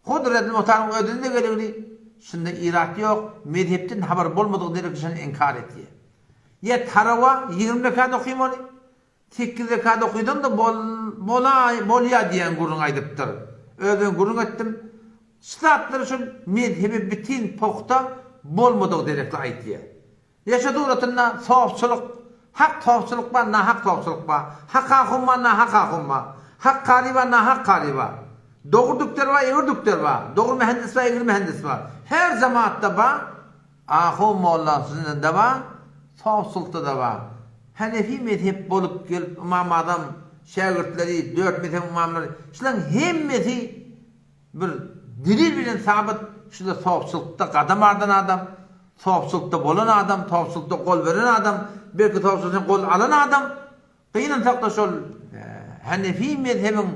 Kudretli muhtarın ödünde gelegdi. Şunda irat yok. Mezhepten haber bolmadyk derek şunu inkar etdi. Ya tarava 20 rekat okuymaly. 8 rekat okuydan da bolya diyen gurun aydıptır. Ödün gurun ettim. Statlar şu mezhebi bitin pokta bolmadyk derek aytdy. Yaşadı uratında sofçuluk, hak tofçuluk var, na hak tofçuluk var. Hak hakum var, na hak hakum var. Hak kari var, na hak kari var. Doğru doktor var, eğer doktor var. Doğru mühendis var, eğer mühendis var. Her zamatta var. Ahum mollasının da var. Tofçulukta da var. Hanefi mezhep bolup gelip imam adam şagirdleri, 4 mezhep imamları. Şulan hemmesi bir dilil bilen sabit şuda tofçulukta kadam ardan adam. Tofçulukta bolan adam, tofçulukta kol veren adam, belki tofçulukta kol alan adam. Kıyınan takta şol Hanefi mezhebin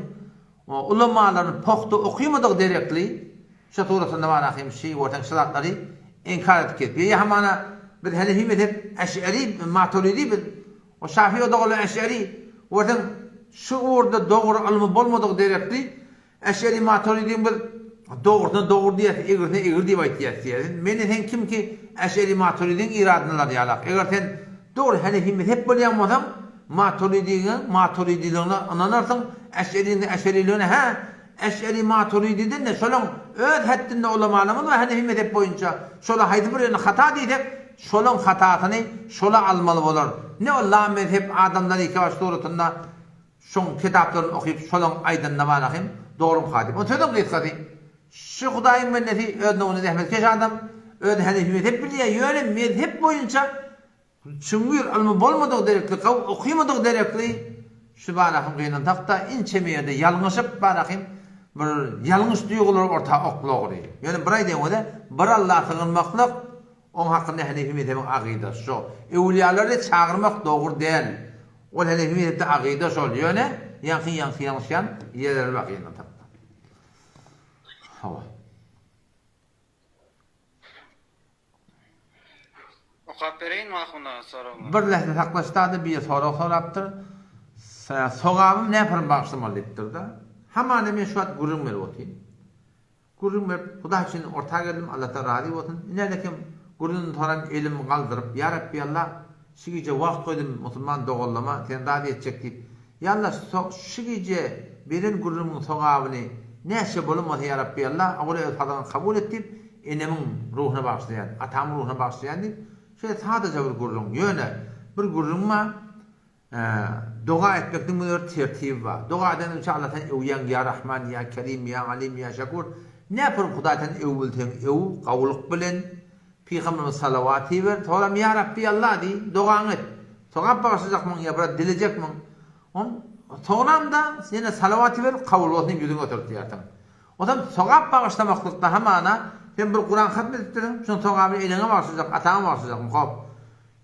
ulamalarını pokta okuymadık derekli. Şu tuğrasında var ahim şey, ortak şalatları inkar ettik etmiyor. Ya hamana bir Hanefi mezhep Eş'ari, Maturidi bir o Şafii o doğru Eş'ari. Ortak şu orada doğru alımı bolmadık derekli. Eş'ari Maturidi'nin bir doğru diye, eğir diye baytiyat. Meni kim ki Eş'ari Maturidi'nin iradınlar yalak. Eğer sen doğru Hanefi mezhep bolýanmasam Maturidi'liğine ananarsın, Eş'ariliğine ha, Eş'ari Maturidi'den de şolun öz haddinde ulamalarımız ve Hanefi mezhep boyunca şola haydi bir hata dedik, şolun hatasını şola almalı bolar. Ne Allah mezhep adamları iki baş doğrultusunda şun kitaplarını okuyup şolun aydınlamalahim doğru hadim. O tövbe kıyıtkadi. Şu Hudaýyň benneti ödüne onu zehmetkeş adam, ödü Hanefi mezhep biliyor, yöne mezhep boyunca çüngür alımı bolmadık derekli, okuymadık derekli, şu barahim kıyınan takta inçemeyede yalnışıp barahim bir yalnış duygular orta okluğu. Yani bir aydan o da bir Allah'a sığınmaklık, onun hakkında Hanefi mezhebin aqidası şu. Evliyaları çağırmak doğru değil. O Hanefi mezhebde aqidası ol. Yani yansıyan yerler bakıyınan takta. Hava. Okapereyn mahuna sorum. Bir lehte taklaştadı bir soru soraptır. Soğabım ne yaparım bağışlamalı ettir da. Hamane men şu at gurun verip otayım. Gurun verip, Huda için orta geldim, Allah'ta razı olsun. İnerlekim gurunun toran elimi kaldırıp, Ya Rabbi Allah, şu gece vakt koydum Müslüman doğullama, sen razı edecek deyip. Ya Allah, şu gece benim gurunumun soğabını ne şey bulunmadı Ya Rabbi Allah, ağırı özhadan kabul ettim. Enemin ruhuna bağışlayan, atamın ruhuna bağışlayan deyip. Şöyle sadece bir gurrun yöne, bir gurrunma dua etmekten bir tertibi var. Dua eden önce Allah'tan evyen ya Rahman, ya Kerim, ya Alim, ya Şakur. Ne yapalım Huday'tan evvilten ev, kavuluk bilen, Peygamber'in salavatı ver, sonra ya Rabbi Allah di, duan et. Sonra bağışlayacak mı, ya bırak dilecek mi? Sonra da yine salavatı ver, kavul olsun yüzüne oturup diyerten. O zaman sonra bağışlamaklıkta hamana, sen bir Kur'an hatmet ettirin, şunu sonra bir eline bağışlayacak, atağına bağışlayacak mı?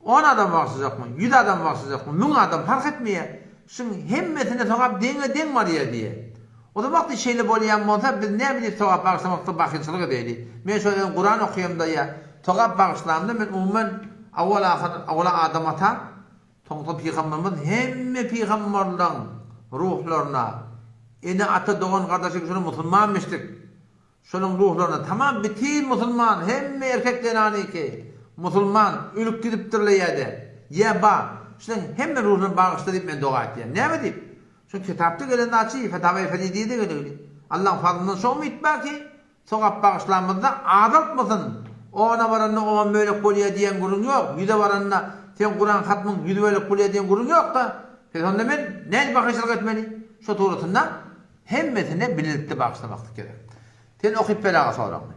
10 adam bağışlayacak mı? 100 adam bağışlayacak mı? 1000 adam fark etmeye. Şunu hemmetine sonra den var ya diye. O da vakti şeyle bolýan bolsa biz ne bilip sonra bağışlamakta bakıçılık edeydi. Men şöyle Kur'an okuyayım da ya, sonra bağışlandı men umumen awala adam ata, toňta Peygamberimiz hemme peygamberlerden ruhlarına ene ata doğan kardeşim şunu musulmanmıştık. Şunun ruhlarına tamam bitin musulman hemme erkekler aniki musulman ülüp gidipdirler ýerde. Ya ba işte hem de ruhunu bağışla deyip ben dua ettim. Ne mi deyip? Şu kitapta gelen açı Fetava-i Fediye'de de geliyor. Allah'ın fazlından son mu itbâ ki? Sokak bağışlanmada adat mısın? Ona varanına oman böyle kolye diyen kurun yok. Yüze varanına sen Kur'an hatmın yüze böyle kolye diyen kurun yok da. Onda ben ne bakışlık etmeli? Şu tuğrutunda hemmetine bilirlikte bağışlamaklık gerek. Sen okuyup belağa sonra mı?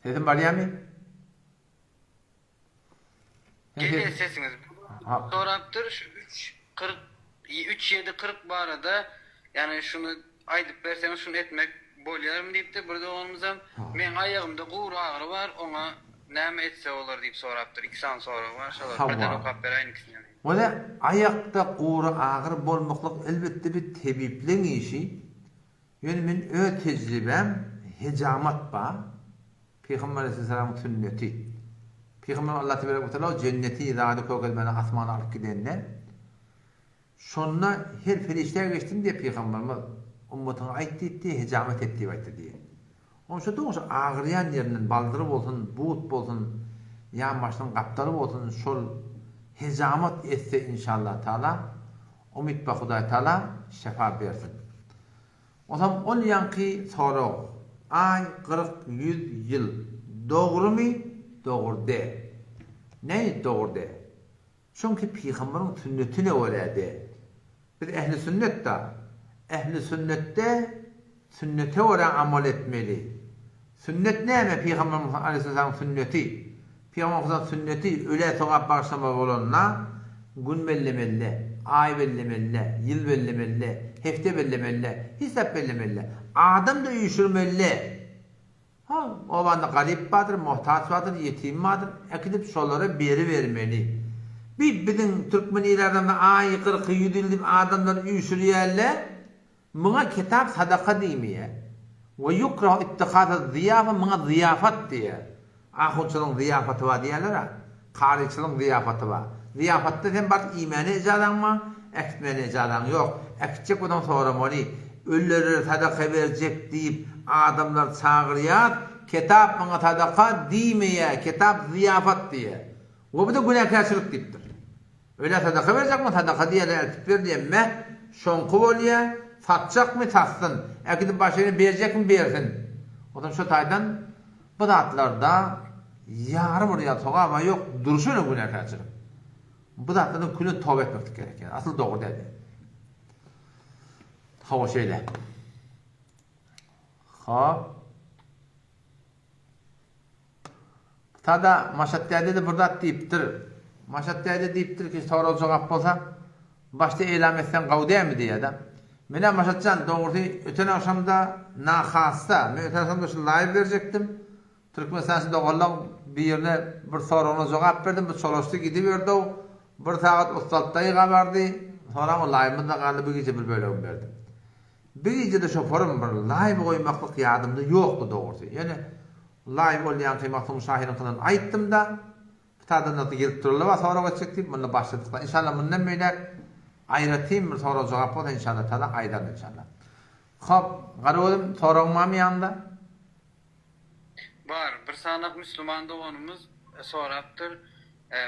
Sesin var ya mı? Geliyor sesiniz. Soraptır şu 3-7-40 bu arada yani şunu aydıp verseniz şunu etmek bolyarım deyip de burada olmamızdan men ayağımda kuğru ağrı var ona näme etse olur deyip soraptır 2 saat sonra var şolar birden okap ber aynı kisini. Ola ayakta kuğru ağrı bolmaklık elbette bir tebiplen işi. Yani men ö tecrübem hecamat ba. Peygamber Aleyhisselam'ın sünneti. Peygamber Allah Teala ve Teala cenneti zâdı koyup bana asmana alıp gidenler. Sonra her ferişteye geçtim diye Peygamberimiz ummetine aytti etti, hecamet etti aytti diye. Onun için de ağrıyan yerinin baldırı olsun, buğut olsun, yan başının kaptarı olsun, şol hecamet etse inşallah Teala, umit be Huday Teala şefa versin. O zaman ol yankı soru, ay 40-100 yıl doğru mu? Doğru de. Ne doğru de? Çünkü Peygamberin sünneti ne öyle de? Biz ehli sünnet da. Ehli sünnette sünnete göre amel etmeli. Sünnet ne mi Peygamber Aleyhisselam'ın sünneti? Peygamber'in sünneti öyle sonra başlamak olanla gün bellemeli, ay bellemeli, yıl bellemeli, hafta bellemeli, hesap bellemeli. Adam da uyuşurmeli. Ha, o banda garip vardır, muhtaç vardır, yetim vardır. Ekidip şolara beri vermeli. Bizim Türkmenilerden de ay 40 yüdüldüm adamlar uyuşuruyorlar. Buna kitap sadaka demiye. Ve yukra ittikâd ziyafa buna ziyafat diye. Ahutçılığın ziyafatı var diyorlar ha. Karıçılığın ziyafatı var. Ziyafatta sen bak imani ecadan mı? Ekitmeni ecadan yok. Ekitecek ondan sonra mı? Ölülere sadaka verecek deyip adamlar çağırıyor. Kitap bana sadaka demeye. Kitap ziyafat diye. O bir de günahkarçılık deyiptir. Öyle sadaka verecek mi? Sadaka diye eltip ver diyemme. Şonku oluyor. Satacak mı? Satsın. Ekidip başını verecek mi? Versin. O zaman şu taydan bu dağıtlarda yarım oraya soğa ama yok. Duruşu öyle günahkarçılık. Bu dağıtlardan külün tövbe etmek gerek. Yani. Asıl doğru dedi. Hava şeyle. Ha. Tada maşattiyade de burada deyiptir. Maşattiyade deyiptir ki sonra cevap olsa başta eylem etsen qavdiye mi diye adam. Mene maşatcan doğrusu öten akşamda nakhasta. Ben öten akşamda şu live verecektim. Türkmenistan'da doğallam bir yerine bir soruna cevap verdim. Bir çalıştı gidiverdi o. Bir saat ustalıktayı vardı. Sonra o live'ımda kaldı bir gece bir bölüm verdim. Bir gece de şoförüm bir live koymaklık yardımda yoktu doğrusu. Yani live olayan kıymaklı müşahirin kılan ayıttım da tadın adı gelip dururlar ve sonra geçecektim. Bununla başladıklar. İnşallah bundan böyle ayratayım bir sonra cevap olsa inşallah tada aydan inşallah. Hop, qarıoğlum sorağım mı yanında? Var. Bir sanak Müslüman doğanımız soraptır.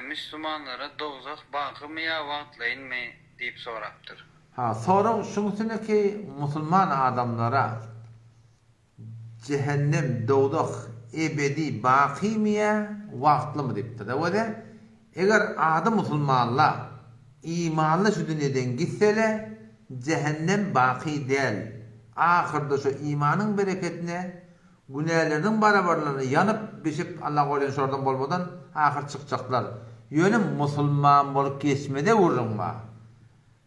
Müslümanlara dozak bakı mı ya vaatlayın mı deyip soraptır. Ha, sorun şunusunu ki Müslüman adamlara cehennem dozak ebedi baki mi ya vaatlı mı deyip de o da eğer adam Müslümanlar imanlı şu dünyadan gitseler cehennem baki değil. Ahırda şu imanın bereketine günahlarının barabarlarını yanıp bişip Allah koyun şuradan bolmadan ahır çıkacaklar. Yönüm Müslüman bolup geçmede vurun var.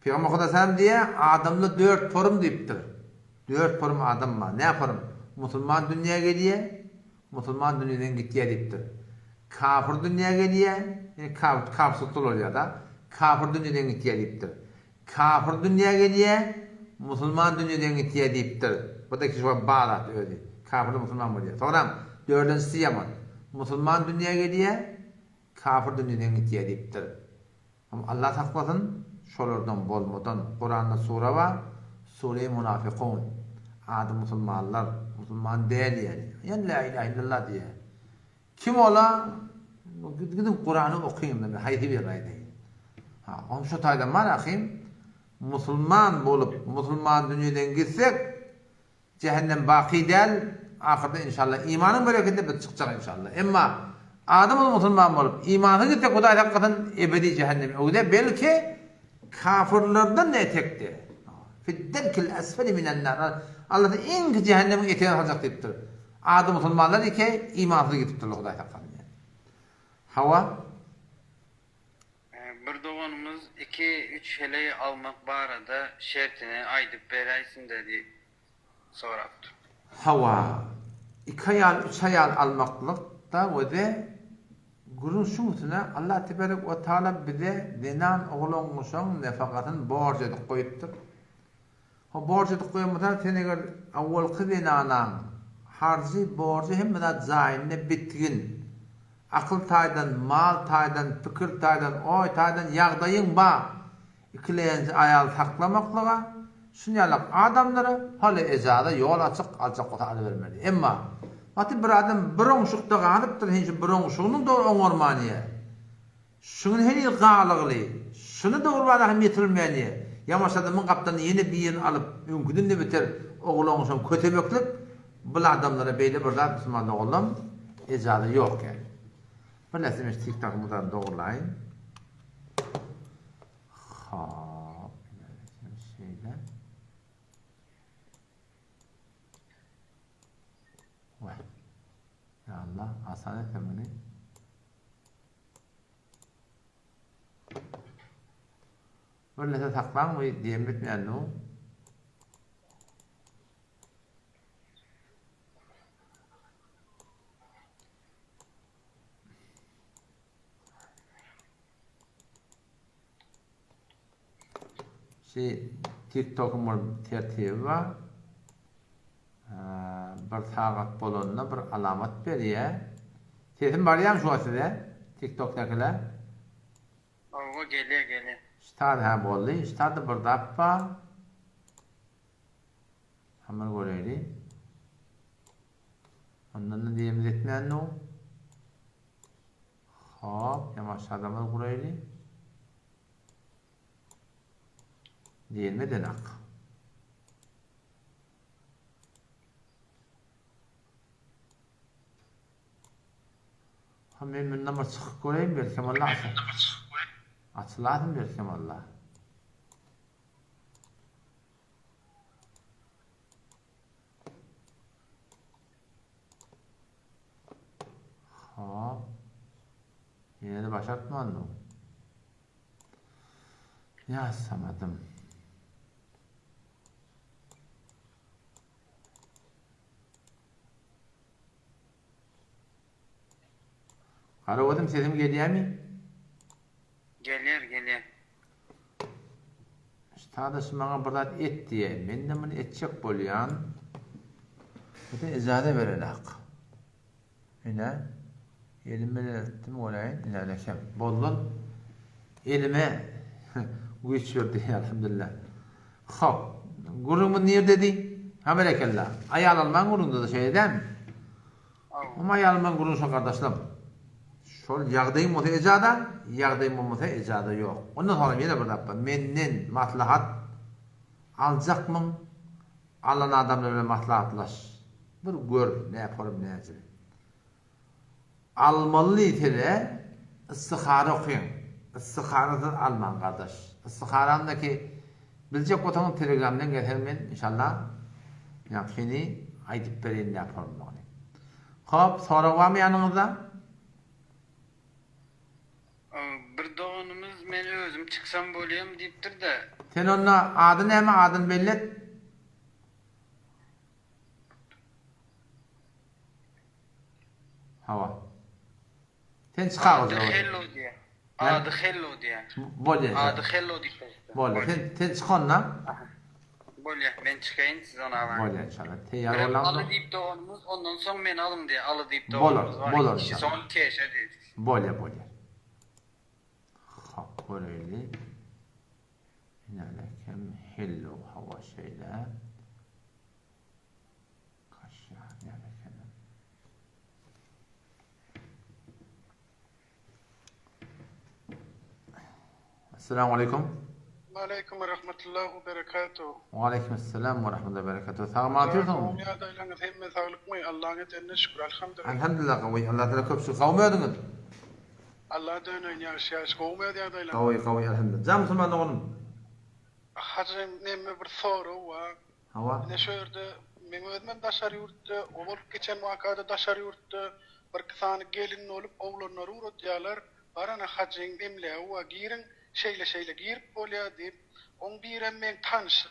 Peygamber Aleyhisselam diye adamla 4 form deyiptir. 4 form adam var. Ne yaparım? Müslüman dünyaya geliyor. Müslüman dünyadan gittiye deyiptir. Kafir dünyaya geliyor. Yani kafir oluyor da. Kafir dünyadan gittiye deyiptir. Kafir dünyaya geliyor. Müslüman dünyadan gittiye deyiptir. Bu da kişi bağlat öyle. Kafir Müslüman oluyor. Sonra dördüncüsü yaman. Müslüman dünyaya geliyor. Kafir dünyadan gittiye deyiptir. Ama Allah saklasın. Şolardan bolmadan Kur'an'da sure var. Sure-i Münafikun. Adı Müslümanlar, Müslüman değil yani. Yani la ilahe illallah diye. Kim ola? Gidin Kur'an'ı okuyun da haydi bir ayday. Ha, on şu taydan manakim Musulman bolup Musulman dünyadan gitsek cehennem baki del ahirde inşallah imanın bereketinde bir çıkacak inşallah. Emma adam Musulman bolup imanı gitse Hudaý hakikaten ebedi cehennem. O da belki kafirlerden ne etekti. Fiddelkil esfeli minen nar. Allah'ın en cehennemin eteğine alacak deyiptir. Adı Musulmanlar ike imansız gitiptir Hudaý hakikaten. Hava Bir doğanımız 2-3 heleyi almak barada şertini aydıp beraysin dedi soraptı. hava 2 ayal 3 ayal almaklık da ve de gurun şumutuna Allah tebarek ve taala bize denan oğlunmuşun nefakatın borç edip koyuptur. O borç edip koyumdan teneger avvalki denanan harcı borcu hem de zayinne bitgin. Akıl taydan, mal taydan, fikir taydan, oy taydan yağdayın ba. İkileyenci ayal saklamaklığa şunyalık adamları halı ezada yol açık alacak kota alıvermeli. Emma Matı bir adam bir onşukta qalıptır, hinci bir onşuğunun doğru oňormanyä. Şunun her ýyl galygyly, şunu dogruwada hem ýetirilmeli. Yamaş adamyň gapdan ýene bir ýerini alyp, öňküden de biter oglanşam kötebeklik. Bu adamlara beýle bir zat Müslüman oğlum ejady ýok yani. Bir näsemi TikTok'dan dogrulayyn. Hop, şeýle. Vay. Ya Allah, asan etmeni. Böyle taklan mı diyem bitmeyen o. TikTok'un tertibi var. Bir sagat bolonuna bir alamat berýär. Sesim barýan şu size TikTok'dakiler. O gelýär. Stad ha boldy, stad bir dappa. Hamar göreyli. Ondan da diýemiz etmeýän o. Hop, yamaş adamlar göreyli. Diýilmeden ak. Men bundan bir çıkıp göreyim belki Allah açar. Açıladım belki Allah. Ha. Yine de başartmadım. Yazamadım. Arawadım sesim gelýärmi? Gelýär. Stadysy maňa bir zat et diýär. Men de muny etjek bolýan. Bede ijada berenak. Ine elime tim olaýyn, ine lekem. Boldun. Elime geçirdi elhamdülillah. Hop. Gurumun nerede dedi? Ha berekallah. Ayal alman gurunda da şey edem. Ama ayal alman gurun şu kardeşlerim. Şol ýagdaýym bolsa ejada, ýagdaýym bolmasa ejada ýok. Ondan sonra ýene bir dappa menden maslahat aljakmyň? Alan adamlar bilen maslahatlaş. Bir gör, näparim näçe. Almaly tele istihara okuýan. Istiharada alman kardeş. Istiharamdaki biljek botaňy Telegramdan getirmen inşallah. Ýa-ni aýdyp berýän näparim. Hop, soragy barmy ýanyňyzda? Bir doğanımız men özüm çıksam bolýam diýipdir de. Sen ona adı näme adyny bellet? Hava. Sen çıkar o zaman. Hello diye. Adı Hello diye. Bolýar. Adı Hello diýip. Bolýar. Sen çıkonna? Bolýar. Men çıkayın siz ona alın. Bolýar inşallah. Teýär bolan. Alı diýip doğanımız ondan soň men alym diye. Alı diýip Bolar, doğanımız var. bolar. İşi son keşe dedik. Bolýar. Hop, göreyli. İnalekem hello hava şeyle. Kaşya inalekem. Assalamu alaikum. Aleyküm ve rahmetullahi ve berekatuhu. Wa aleykümselam ve rahmetullahi ve berekatuhu. Sağım atıyorsun. Ya da ilan hemme sağlık mı? Allah'a cennet şükür elhamdülillah. Elhamdülillah kavay. Allah Teala köp şükür. Kavmi ödünün. Allah dönün yaş kovmaya ya da ilan. Kavay elhamdülillah. Cam Müslüman oğlum. Hacım nemme bir soru var. Hava. Ne şöyle men özmen daşar yurtda, ol geçen vakada daşar yurtda bir kısan gelin olup oğlanlar uğratyalar. Barana hacım emle va girin şeyle girip bolya deyip on birem men tanışım.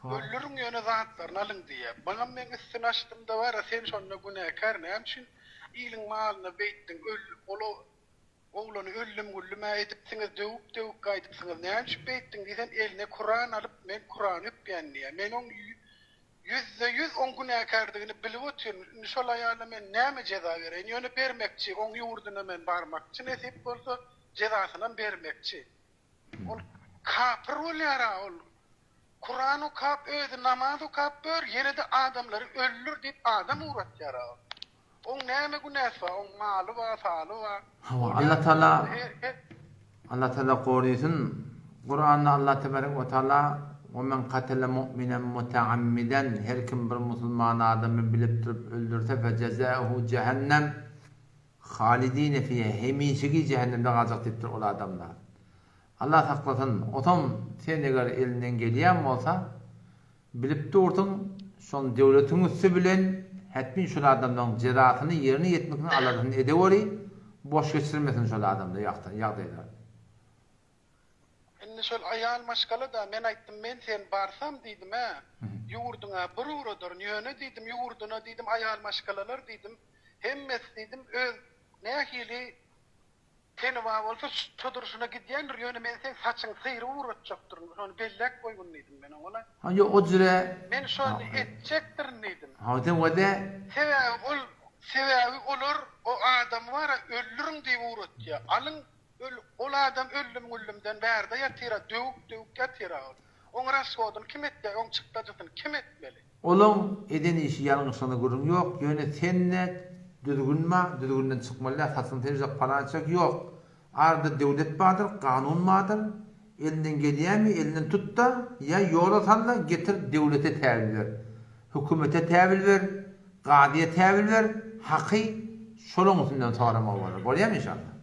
Öldürün yöne zatlarını alın diye. Bana men üstüne açtım da var sen şonuna günahkar ne için ilin malını beyttin oğlanı öllüm edipsiniz dövüp kaydıpsınız ne için beyttin diysen eline Kur'an alıp men Kur'an öpyen diye. Men on %100 on günahkardığını bilip oturuyorum. Şol ayağına men näme ceza vereyim? Yöne bermekçi, on yurduna men barmakçı. Nesip bolsa cezasından bermekçi. Ol kapır ol yara ol. Kur'an-ı kap özü, namazı kap bör, yine de adamları öldür deyip adam uğrat yara ol. On näme günahsı var, on malı var, sağlı var. Allah Teala korusun. Kur'an'da Allah Tebarek ve Teala وَمَنْ قَتَلَ مُؤْمِنًا مُتَعَمِّدًا her kim bir Müslüman adamı bilip durup öldürse فَجَزَاءُهُ cehennem halidine fiye hemişigi cehennemde kalacak deyiptir o adamlar. Allah saklasın. Otom sen eğer elinden geliyen olsa bilip durtun son devletin üstü bilen hetmin şu adamdan cezasını yerine yetmekini Allah'ın edevori boş geçirmesin şu adamda yağdaylar. Şol ayal maşgala da men aytdım men sen barsam dedim ha. Yurduna bir uğradır yöne dedim yurduna dedim ayal maşgalalar dedim. Hemmes dedim öz nehili seni var olsa çoduruşuna gidiyen yöne men sen saçın sıyırı uğratacaktır. Onu bellek koygun dedim ben ona. Ha yo o cüre Men şonu etecektir dedim. Ha dem wede Sebebi olur o adam var öldürün diye uğratıyor. Alın ol adam öllümden bärde yatira dövük yatira. On raskodun kim etti? On çıktacısın kim etmeli? Olum eden işi yanlışını görün yok. Yöne senle düzgünden çıkmalı. Satın terzak parançak yok. Arada devlet vardır, kanun vardır. Elinden geliyor mi? Elinden tut da ya yola salla getir devlete tevil ver. Hükümete tevil ver. Qadiye tevil ver. Hakkı şolun üstünden sağlama var. Bolya mı inşallah?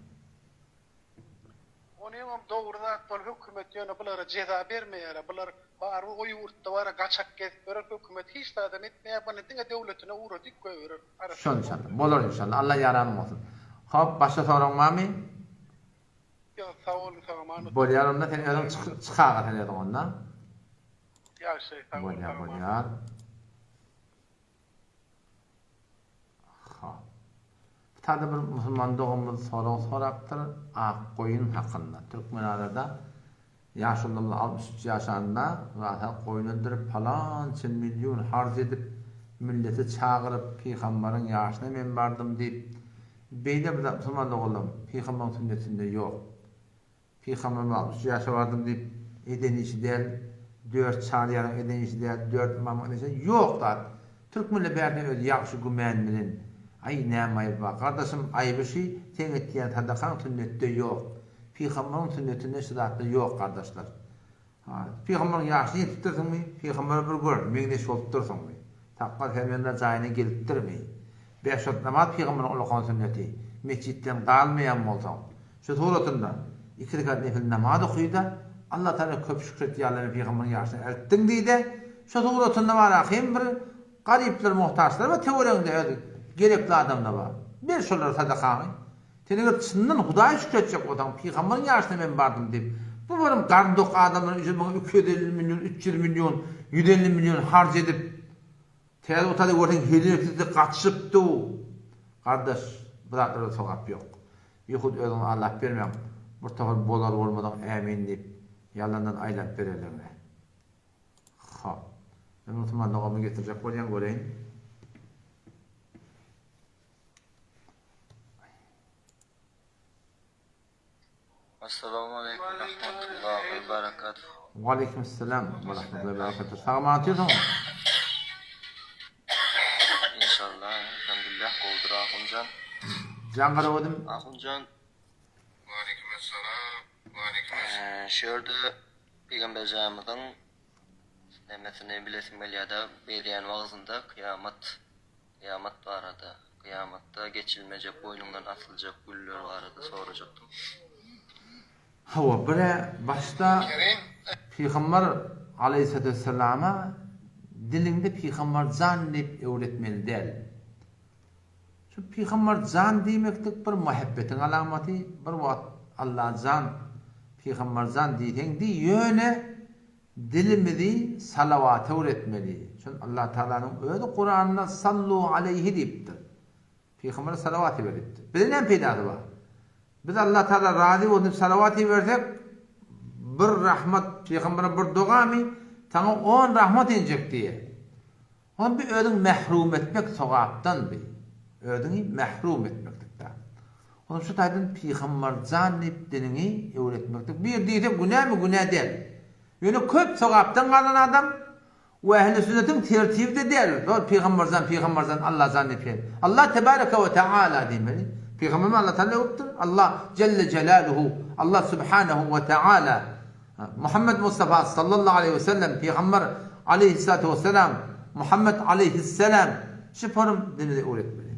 Doğrudan bol hükümet yöne bulara ceza vermeyere bular var o yurtta var kaçak gezip verir hükümet hiç de adam etmeye bana dinle devletine uğradık koyuyor. Şol inşallah. Bolur inşallah. Allah yaranım olsun. Hop başka sorun var mı? Yok sağ olun sağ Bol yarımda sen adam çıkağa sen adam ondan. Ya sağ olun. Bol yar. Tadı bir Müslüman doğumuz soraptır. Koyun hakkında. Türkmenada yaşlılığımız 63 yaşında zaten koyun öldürüp falanca milyon harc edip milleti çağırıp Peygamberin yaşına men bardım deyip beyde bir Müslüman doğuldum. Peygamberin sünnetinde yok. Peygamberin 63 yaşa vardım deyip eden işi değil, 4 çağırıyarak eden işi değil, 4 imamın işi yok da. Türk milleti bärde öz yaxşı gümendirin. Ay näme var kardeşim ayıbı şey sen ettiğin tadakan sünnette yok. Peygamberin sünnetinde şiratda yok kardeşler. Ha, Peygamberin yaşını yettirsin mi? Peygamber bir gör, mengde şolttursun mi? Takva fermanlar zayına geliptir mi? 5 vakit namaz Peygamberin ulukan sünneti. Mescitten qalmayan bolsan, şu tuğratında 2 rekat nefil namaz okuyda Allah Teala köp şükret diýerler Peygamberin yaşını elttin diýdi. Şu tuğratında var hem bir garipler, muhtaçlar ve teoriyende gerekli adam da var. Bir şolar sadakanı. Teneger çından Hudaýa şükretjek adam. Peygamberin yaşına men bardım deyip. Bu barım garndok adamlar 250 milyon, 300 milyon, 150 milyon harc edip teýär otaly görsen hediyeti gaçypdy. Kardeş, biratlara sogap yok. Ýehud özüň Allah bermem. Bir tawar bolar bolmadan amin deyip yalandan aýlap bererler. Ha. Ben Müslüman dogamy getirjek bolýan göreýin. Assalamu alaikum wa rahmatullahi wa barakatuh. Wa aleykümselam ve rahmetullahi ve berekatuhu. Sağ mı atıyorsun? İnşallah, elhamdülillah, koldur Ahuncan. Can qaravadım. Ahuncan. Wa aleykümselam. Wa aleykümselam. Şurada Peygamberimizdin nemesini bilesim geliyada beyleyen vaazında kıyamet var arada. Kıyamatta geçilmeyecek boynundan asılacak güller var arada soracaktım. Hava bire başta Peygamber Aleyhisselatü Vesselam'a dilinde Peygamber zan deyip öğretmeli değil. Şu Peygamber zan demektik bir muhabbetin alameti, bir vaat Allah zan, Peygamber zan deyden di yöne dilimizi salavat öğretmeli. Çünkü Allah Teala'nın öyle Kur'an'da sallu aleyhi deyiptir. Peygamber'e salavat veriptir. Bize ne peydadı var? Biz Allah Teala razı olup salavatı versek bir rahmet Peygamber'e bir dua mı? Sana 10 rahmet inecek diye. Onu bir ödün mehrum etmek sogaptan bir. Ödünü mehrum etmektik da. Onu şu taydın Peygamber zannip dinini öğretmektik. Bir deyip günah mı günah değil. Yani köp sogaptan kalan adam ve ehl-i sünnetin tertibi de değil. Peygamberzan Allah zannediyor. Allah tebareke ve teala demeli. Peygamber Allah Teala yoktur. Allah Celle Celaluhu, Allah Subhanahu ve Teala, Muhammed Mustafa sallallahu aleyhi ve sellem, Peygamber aleyhissalatu vesselam, Muhammed aleyhisselam şifarım denili öğretmeli.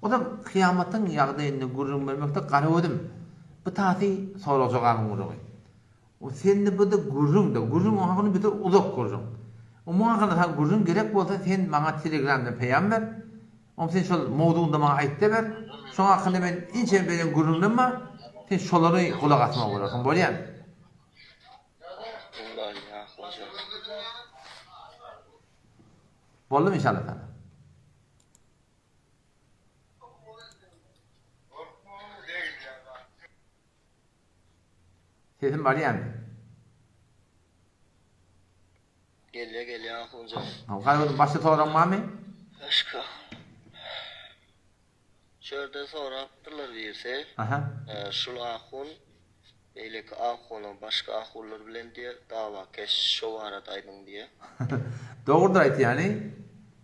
O da kıyametin yağdayını gururun vermekte qarıvdım. Bu taati soracağım gururun. O senin bu da gururun onu bir de uzak gururun. O muhakkak ha gururun gerek bolsa sen bana Telegram'da peyam ver. O sen şol mawduunda bana ayt de ver. Şoňa hakkında men inçe beren gururlanma. Sen şolary kulak atma bolarsyň. Bolýan. Boldum inşallah sana. Sesim var yani. Geliyor hocam. Qarıwdym başda soranma mı? Başka. Şurada soraptırlar birse. Şul ahun beylik ahunu başka ahullar bilen diye dava keş şu arada aydın diye. Doğrudur ayet yani.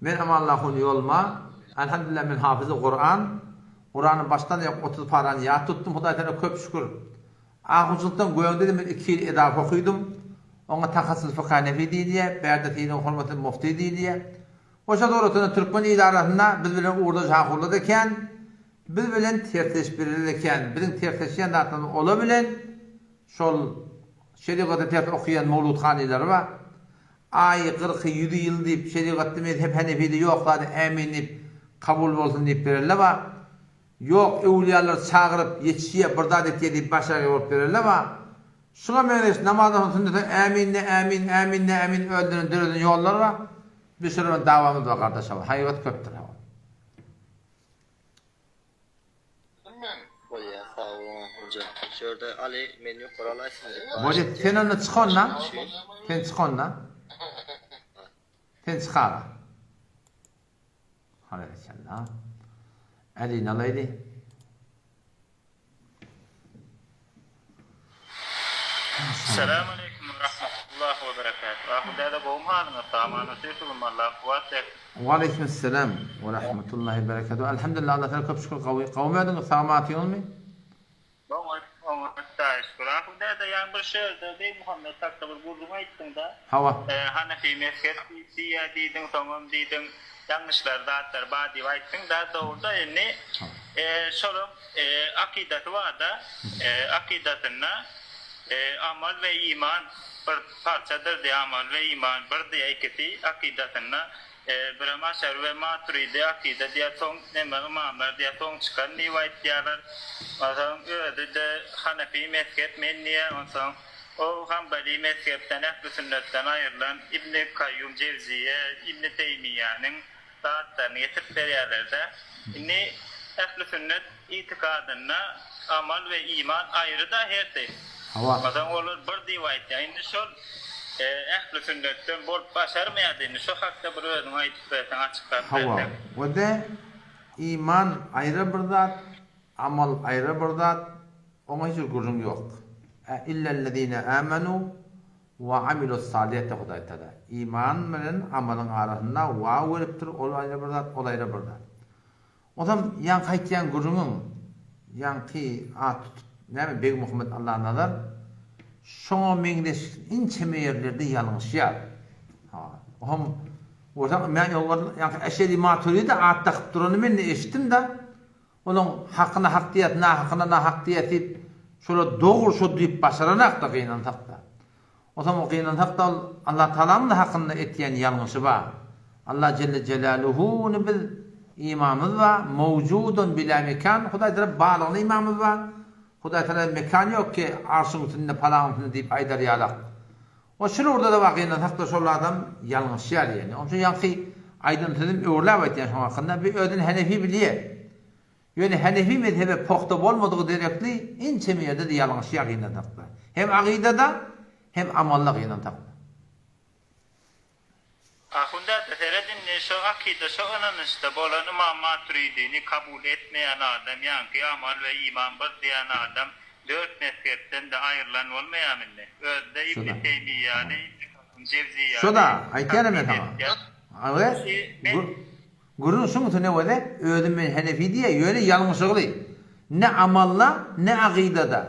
Men amallahun yolma. Elhamdülillah men hafızı Kur'an. Kur'an'ın baştan 30 paranı ya tuttum. Hudaý Teala köp şükür. Ahunçuluktan goýan dedim 2 ýyl edap okuydum. Ona takassus fıkh Hanefi diye, Berdeti'nin hormatı mufti diye. Oşa doğrultuda Türkmen idarasında biz bilen uğurda jahurladı eken, biz bilen tertiş birilirken, bizim tertişen dağıtının olabilen, şol şeriatı tertiş okuyan Mevlud Hanileri var. Ay 40 100 yıl deyip şeriatı mezhep Hanefi'de yokladı, eminip kabul olsun deyip verirler var. Yok evliyalar çağırıp yetişiye birdadet edip başarıya olup verirler var. Şuna meyleş namazdan sünnete amin öldürün dürüdün yolları var. Bir sürü davamız var kardeş ama hayvat köptür hava. Bolya sağ olun hocam. Şurada Ali menü kuralaysınız. Bolya sen onu çıkon lan. Sen çıkon lan. Sen çıkara. Hadi inşallah. Ali nalaydı. Assalamu alaikum wa rahmatullahi wa barakatuh. Ahudada boğum halına tamamına seyfulum Allah kuvatek. Wa alaikum assalam wa rahmatullahi wa barakatuh. Elhamdülillah Allah Teala köp şükür kavmi edin sağmatı olmuyor. Boğum şükür. Ahudada yani bir şehirde Bey Muhammed Takta bir gurruma ettin da. Hava. Hanefi mezhep siya dedin, tamam dedin. Yanlışlar dağıtlar badi var ettin da doğruda yani sorum akidat var da akidatına amal ve iman bir parçadır diye amal ve iman bir diye ikisi akidatına Brahmaşar ve Maturidi akidat diye son imamlar diye son çıkan rivayet diyorlar. Mesela öyle de Hanefi mezhep menniye ondan o Hanbali mezhepten ehl-i sünnetten ayrılan İbn-i Kayyum Cevziye, İbn-i Teymiye'nin dağıtlarını getirip veriyorlardı. Şimdi ehl-i sünnet itikadına amal ve iman ayrı da her şey. Mesela olur bir rivayet yani şol ehl-i sünnetten bol başarmayadığını şu hakta bir özünü ayıtlarını açıklar. Hava. O da iman ayrı bir zat, amal ayrı bir zat, ona hiç gurrun yok. İllellezine amenu ve amilus salihati Hudaý Teala. İman bilen amalın arasında wa veripdir, ol ayrı bir zat, ol ayrı bir zat. Odam yan qaytyan gurrunun yan ki at näme Bey Muhammed Allah nazar şoňa meňdeş inçeme ýerlerde ýalňyşýar. Otam men ýa-ni eşeri maturidi atdyp durany men eşitdim da onun hakyna hak diýet, nahakyna nahak diýet diýip şola dogry şo diýip başaranak da gynantak takda. Otam o gynantak da Allah Taala'nın hakynda etýän ýalňyşy bar. Allah Celle Celaluhu biz imamız var, mevcudun bila mekan, Hudaý tarap bağlanan imamız var. Hudaý tarap mekan yok ki arşyň üstünde palan üstünde diýip aýdarýarlar. O şurada da wagynda takda şol adam ýalňyşýar ýani. Onuň üçin ýa-ni aýdyn dedim öwrläp aýtýan şoň hakynda bir ödün Hanefi bilýär. Ýöne Hanefi mezhebi pokta bolmadygy derekli inçeme ýerde de ýalňyşýar ýa-ni takda. Hem aqidada hem amalda ýa-ni takda. Ahunda da seredin şu akide şu ananışta bolan İmam Maturidi'ni kabul etmeyen adam yani amal ve iman bir diyen adam dört mezhepten de ayrılan olmayan mı? Özde İbn Teymiyye'ni Cevziye'ni. Şoda aýtýaram men tamam. Evet. Gurun şoň tune wede ödüm men Hanefi diye ýöne ýalňyşygy. Ne amalla ne aqidada.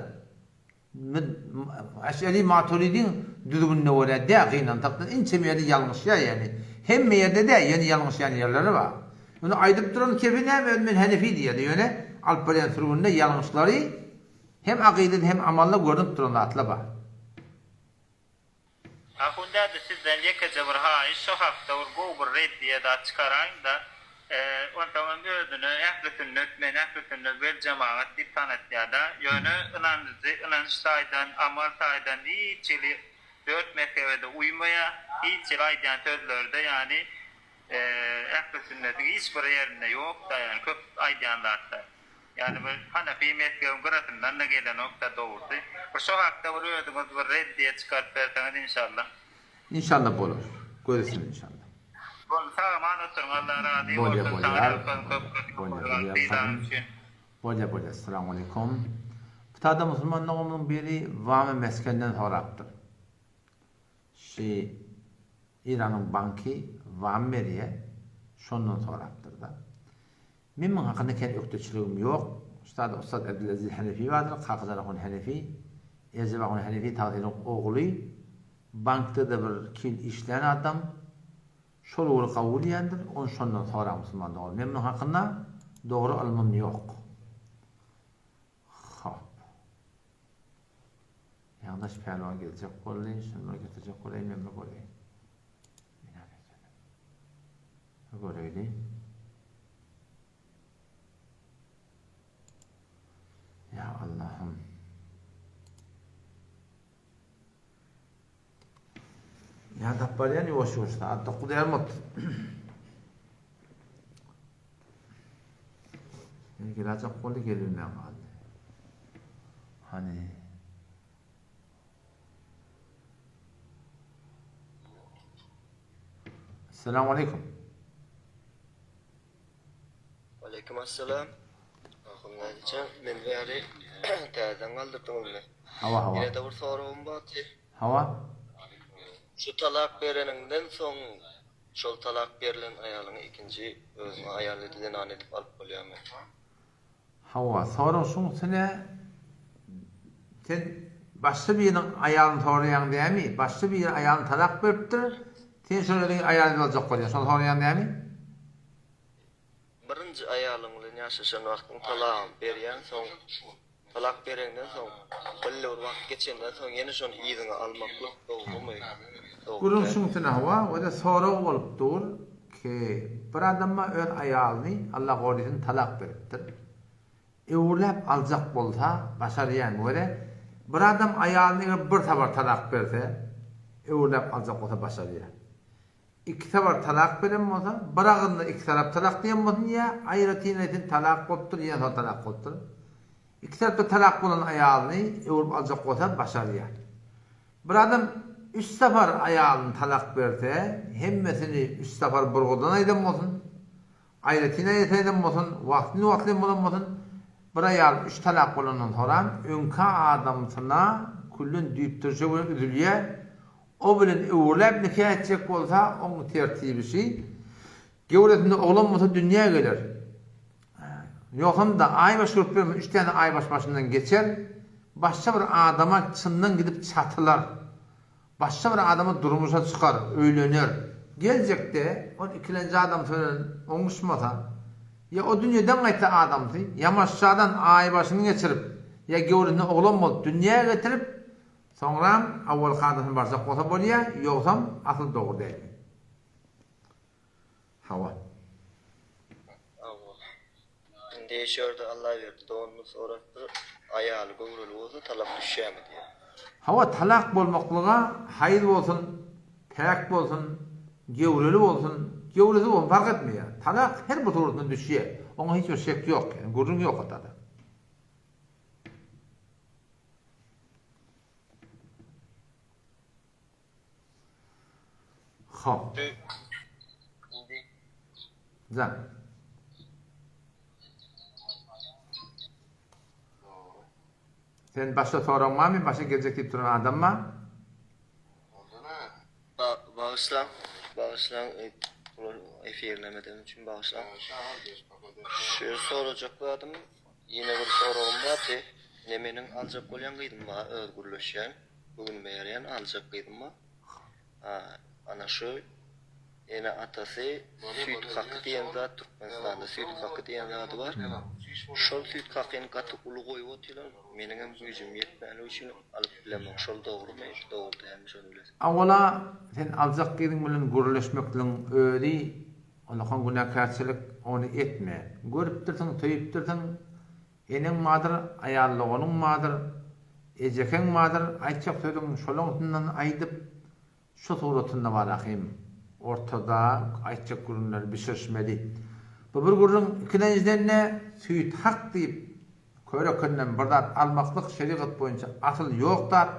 Eşeri Maturidi'nin düzgünne wede de aqidan takdan inçeme ýerde ýalňyşýar ýani. Hemme ýerde de ýani ýalňyşýan ýerleri bar. Onu aýdyp duran kebine men Hanefi diýdi ýöne alyp barýan sürgünde ýalňyşlary hem aqidada hem amalla görünüp duran atla bar. Ahunda da sizden yekece bir haýy şu hakda bir reddiýe da çykaraýyn da ondan ödünü ähli sünnet men ähli sünnet vel cemaat diýip tanatýarda ýöne inanç saýdan amal saýdan hiçli dört mezhebe uymaya hiç aýdýan sözlerde yani ähli sünnetin hiç bir ýerinde ýok da yani köp aýdýanlar da. Yani bu Hanefi mezhebine garasyndan da gelen nokta dogry. Şu hakda bir ödüňiz bir reddiýe çykaryp berseňiz inşallah. İnşallah bolar. Göresin inşallah. Bol sağman oturun Allah razı olsun. Bolya. Assalamu alaikum. Butada musulmanlarımın biri Vami meskenden soraptır. İran'ın banki Vami veriye şondan soraptır da. Memnun hakkında kendi ökteçiliğim yok. Ustad Abdülaziz Hanefi vardır. Kakızarıqın Hanefi. Erzebaqın Hanefi tağdilin oğlu. Bankta da bir kil işleyen adam. Şol uğru kabul edendir. Onu şondan sonra musulman doğru. Memnun hakkında doğru alımım yok. Hop. Yandaş pehlivan gelecek olayım. Şunları getirecek olayım. Memnun olayım. Göreyim. Ya Allah'ım. Ya dabbaryan yavaş da. Hatta kudayamot. Gelecek kolu geliyor ne kaldı. Hani. Esselamu aleyküm. Aleyküm assalam. Ahunlayacağım. Men beri täzeden kaldırdım onu. Hava. Yine de bir sorum var. Hava. Şu talak bereninden soň şol talak berilen aýalyny ikinji özüne aýal edilen an edip alyp bolýarmy? Hava. Sonra şoň sene sen başga bir aýalyny soraýan diými? Başga bir aýalyny talak beripdir. Sen şoňa aýaly boljak bolýar. Şol soraýan diými? Birinji aýalyň bilen ýaşaşan wagtyň talak berýän soň talak berenden soň belli bir wagt geçenden soň ýene şonu ýygyna almaklyk dogrymy? Gurun şuňsyna hava we de sora bolupdyr ki bir adamma öz aýalyny Allah gordyň talak beripdir. Öwrläp aljak bolsa başarýan we bir adam aýalyny bir tabar talak berse öwrläp aljak bolsa başarýar. İki tabar talak beren bolsa biragynda iki tarap talak diýen bolsa ýa aýratyny talak bolupdyr ýa talak bolupdyr. İki tarapda talak bolan aýalyny öwrüp aljak bolsa başarýar. Bir adam üç sefer aýalyny talak berse, hemmesini üç sefer burgudan aýdan bolsun, aýratyny aýdan bolsun, wagtyny bolan bolsun, bir aýal üç talak bolandan sonra öňkä adamsyna kullun düýpdirje bolan üzülýär. O bilen öwrläp nikah etjek bolsa, oň tertibisi gewretinde oglan bolsa dünýä geler. Yoxam da aýbaş görüp 3 tane aýbaş başyndan geçer. başka bir adama çından gidip çatılar. Başka bir adama durmuşa çıkar, öýlenir. Gelecekde o ikinci adam söylenen oňuşmasa ya o dünýeden gaýta adamdy, ya maşşadan aý başyny geçirip, ya gowrundan oglan bolup dünýäge getirip, soňra awwal hadasyny barsak bolsa bolýar, ýoksam asyl dogry değil. Hawa. Indi şurada Allah verdi, doğumunu soraktır, ayalı gowrulu bolsa talak düşýärmi diye. Hawa talak bolmaklyga haýyr bolsun, täk bolsun, gowrulu bolsun, gowrulu bolsun fark etmeýär. Talak her bir turutdan düşýär. Oňa hiç bir şek ýok, gurrun ýok atada. Hop. Zan. Sen başta soran mı? Başta gelecek deyip duran adam mı? Bağışlan, efirlemeden için bağışlan. Şu soracaklardım, yine bir sorum vardı. Nemenin alacak bolyan gıydım mı? Özgürleşen, bugün meğeryen alacak gıydım mı? Ana şu, yine atası süt hakkı diyen zat, Türkmenistan'da süt hakkı diyen zatı var. Şol süt hakkını katı ulu koyu otuyorlar. Menin hem gücüm yetmeli için alıp bilemem. Şol doğru mu? Doğru demiş onu bilesin. Awala sen alacak gıydım bilen gürleşmekliğin öğri, Allah'ın günahkarçılık onu etme. Görüp dursun, töyüp dursun. Enin madır, ayarlığının madır, eceken madır, ayçak sözün şolundan aydıp, şu suratında var ahim. Ortada ayçak gürünler bişirişmeli. Bu bir gürün ikinciden süýt hak deyip, körekönden birdat almaklık şeriat boyunca asıl yoktar.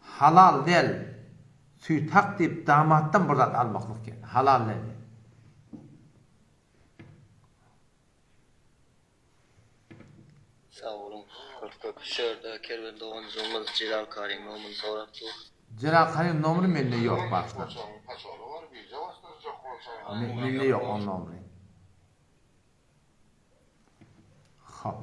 Halal değil. Süýt hak deyip damattan birdat almaklık yani. Halal değil. Sağ olun. Şurada kervende onumuz Celal Karim nomun soraktı. Celal Karim nomunu mende yok başta. Mende yok onun nomunu. Hop.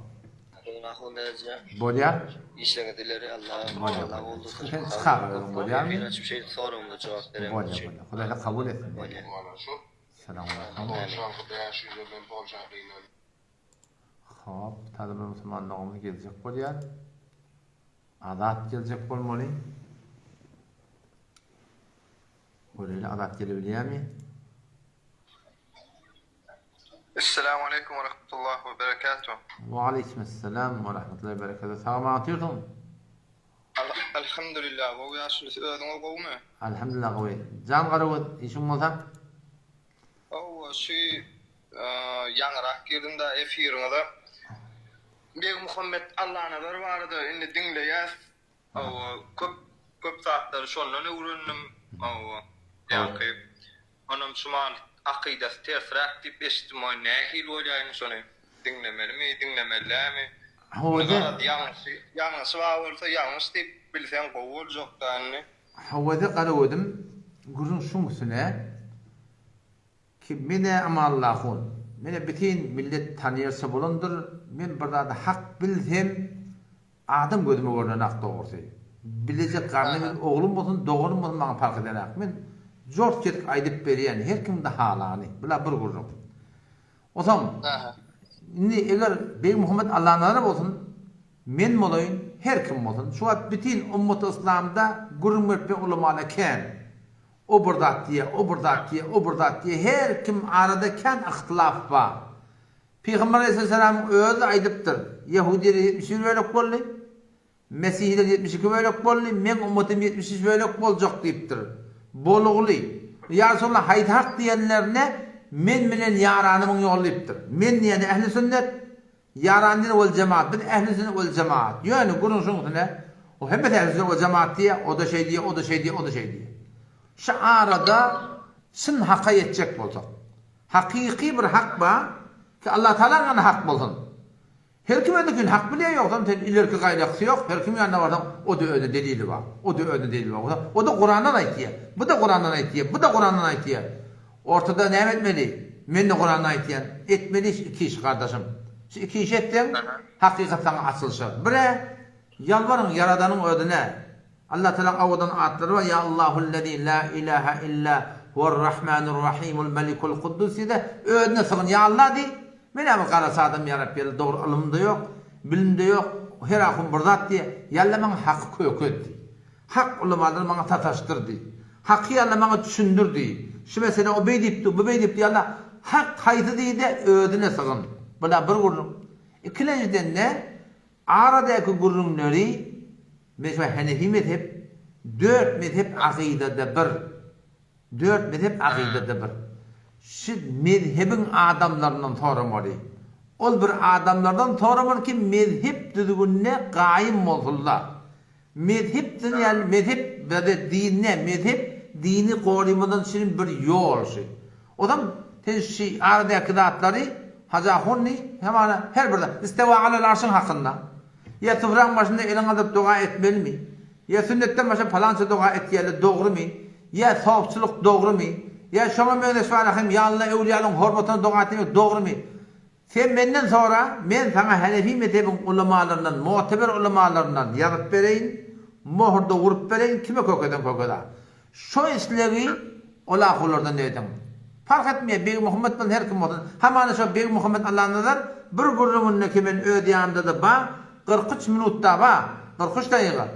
Allah'ın derece. Bolýar? İşlemedileri Allah oldu. Sen çıkarıyorum bolýar mı? Hiçbir şey sorumlu cevap veremem. Bolýar. Hudaýla kabul etsin. Selamun aleyküm. Hop, tadı bir musulmanlığımız gelecek bolýar. Adat gelecek bolmaly. Böyle adat gelebilýärmi? Assalamu alaikum wa rahmatullahi wa barakatuh. Wa aleykümselam wa rahmatullahi wa barakatuh. Salam atyrdyň. Alhamdulillah, wa ýaşly özüňe gowmy? Alhamdulillah gowy. Jan garawat işiň bolsa? Şu ýaňrak girdiňde efiriňde Beg Muhammed Allah'na bir bardy, indi dinleýär. Köp saatlar şondan öwrendim. Ýa-ni onam şumal akydasy tersirek diýip eşitdim, nähil bolýan şonu dinlemelimi, dinlemelimi? Howada ýalňyş bolsa ýalňyş diýip bilsen gowul jokdanny. Howada garawadym, gurun şuňsyna ki mene amallahun. Mene bütün millet tanıyarsa bulundur. Men burada hak bilsem adam gözüme görünen hak doğrusu. Bilecek karnım oğlum olsun, doğrum olsun bana fark ederek. Men jort kedik aydıp beriyen her kim de halani. Bila bir gurrum. O zaman şimdi eğer Bey Muhammed Allah'ın arab olsun, men molayın her kim olsun. Şu an bütün ümmet-i İslam'da gurrum etme ulamalı ken. O burdat diye, o burdat diye, o burdat diye her kim arada ken ihtilaf var. Peygamber Aleyhisselam özü aydıptır. Yahudiler 70 bölük bolly, Mesihler 72 bölük bolly, men ümmetim 73 bölük boljak diýipdir. Bolugly. Ya Resulullah haýdak diýenlerine men bilen ýaranymyň ýollayıpdyr. Men ýene ehli sünnet, ýaran wal cemaat, bir ehli sünnet wal cemaat. Ýöne gurun şuňsyna o hemme ehli sünnet wal cemaat diýe, o da şey diýe, o da şey diýe, o da şey diýe. Şu arada sın hakka yetecek bolsak. Hakiki bir hak ba ki Allah Teala'nın hak bolsun. Her kime de gün hak bile yok. Sen ileriki gayrısı yok. Her kim yanına vardan o da öyle delili var. O da öyle delili var. O da Kur'an'dan ayetiye. Bu da Kur'an'dan ayetiye. Bu da Kur'an'dan ayetiye. Ortada ne etmeli? Men de Kur'an'dan ayetiyen. Etmeli iki iş kardeşim. Şu iki iş ettin. Hakikaten açılışı. Bire Yalvarın Yaradanın ödüne. Allah Teala awadan atları var. Ya Allahullezî la ilahe illa huve'r-Rahmanur-Rahîmul Melikul Kuddus de ödüne sığın ya Allah di. Mene bu karasadım ya Rabbi doğru alımda yok, bilimde yok. Her akım bir zat diye. Yalla maňa hak kökötdi. Hak ulamalar maňa tataşdyrdy. Haky Yalla maňa düşündürdi. Şu mesele o beýdipdi, bu beýdipdi Yalla hak haýdy diýde ödüne sığın. Bula bir gurrun. İkinciden ne? Aradaky gurrunlary mesela Hanefi mezhep 4 mezhep akidede bir. 4 mezhep akidede bir. Şu mezhebin adamlarından soramary. Ol bir adamlardan soramar ki mezhep düzgünne gaýym bolsunlar. Mezhep yani mezhep ve dinne mezhep dini koruymadan şirin bir yol şey. Odam teşi aradaky zatları Haza honni hemen her birde isteva alel arşın hakkında. Ya tıvran başında elin alıp dua etmeli mi? Ya sünnetten başa falanca dua etmeli doğru mu? Ya sahipçilik doğru mu? Ya şoma möne sualahım ya Allah evliyalın hürmetine dua etmek doğru mu? Sen benden sonra men sana Hanefi mezhebin ulemalarından, muteber ulemalarından yazıp bereyin, muhurda vurup bereyin kime kökeden. Şu isleri ola kullardan dedim. Fark etmeye Bey Muhammed bilen her kim olsun. Hemen şu Bey Muhammed Allah'ın nazar bir gurrumun kimin ödeyamda da ba 43 minutta ba 43 dakika.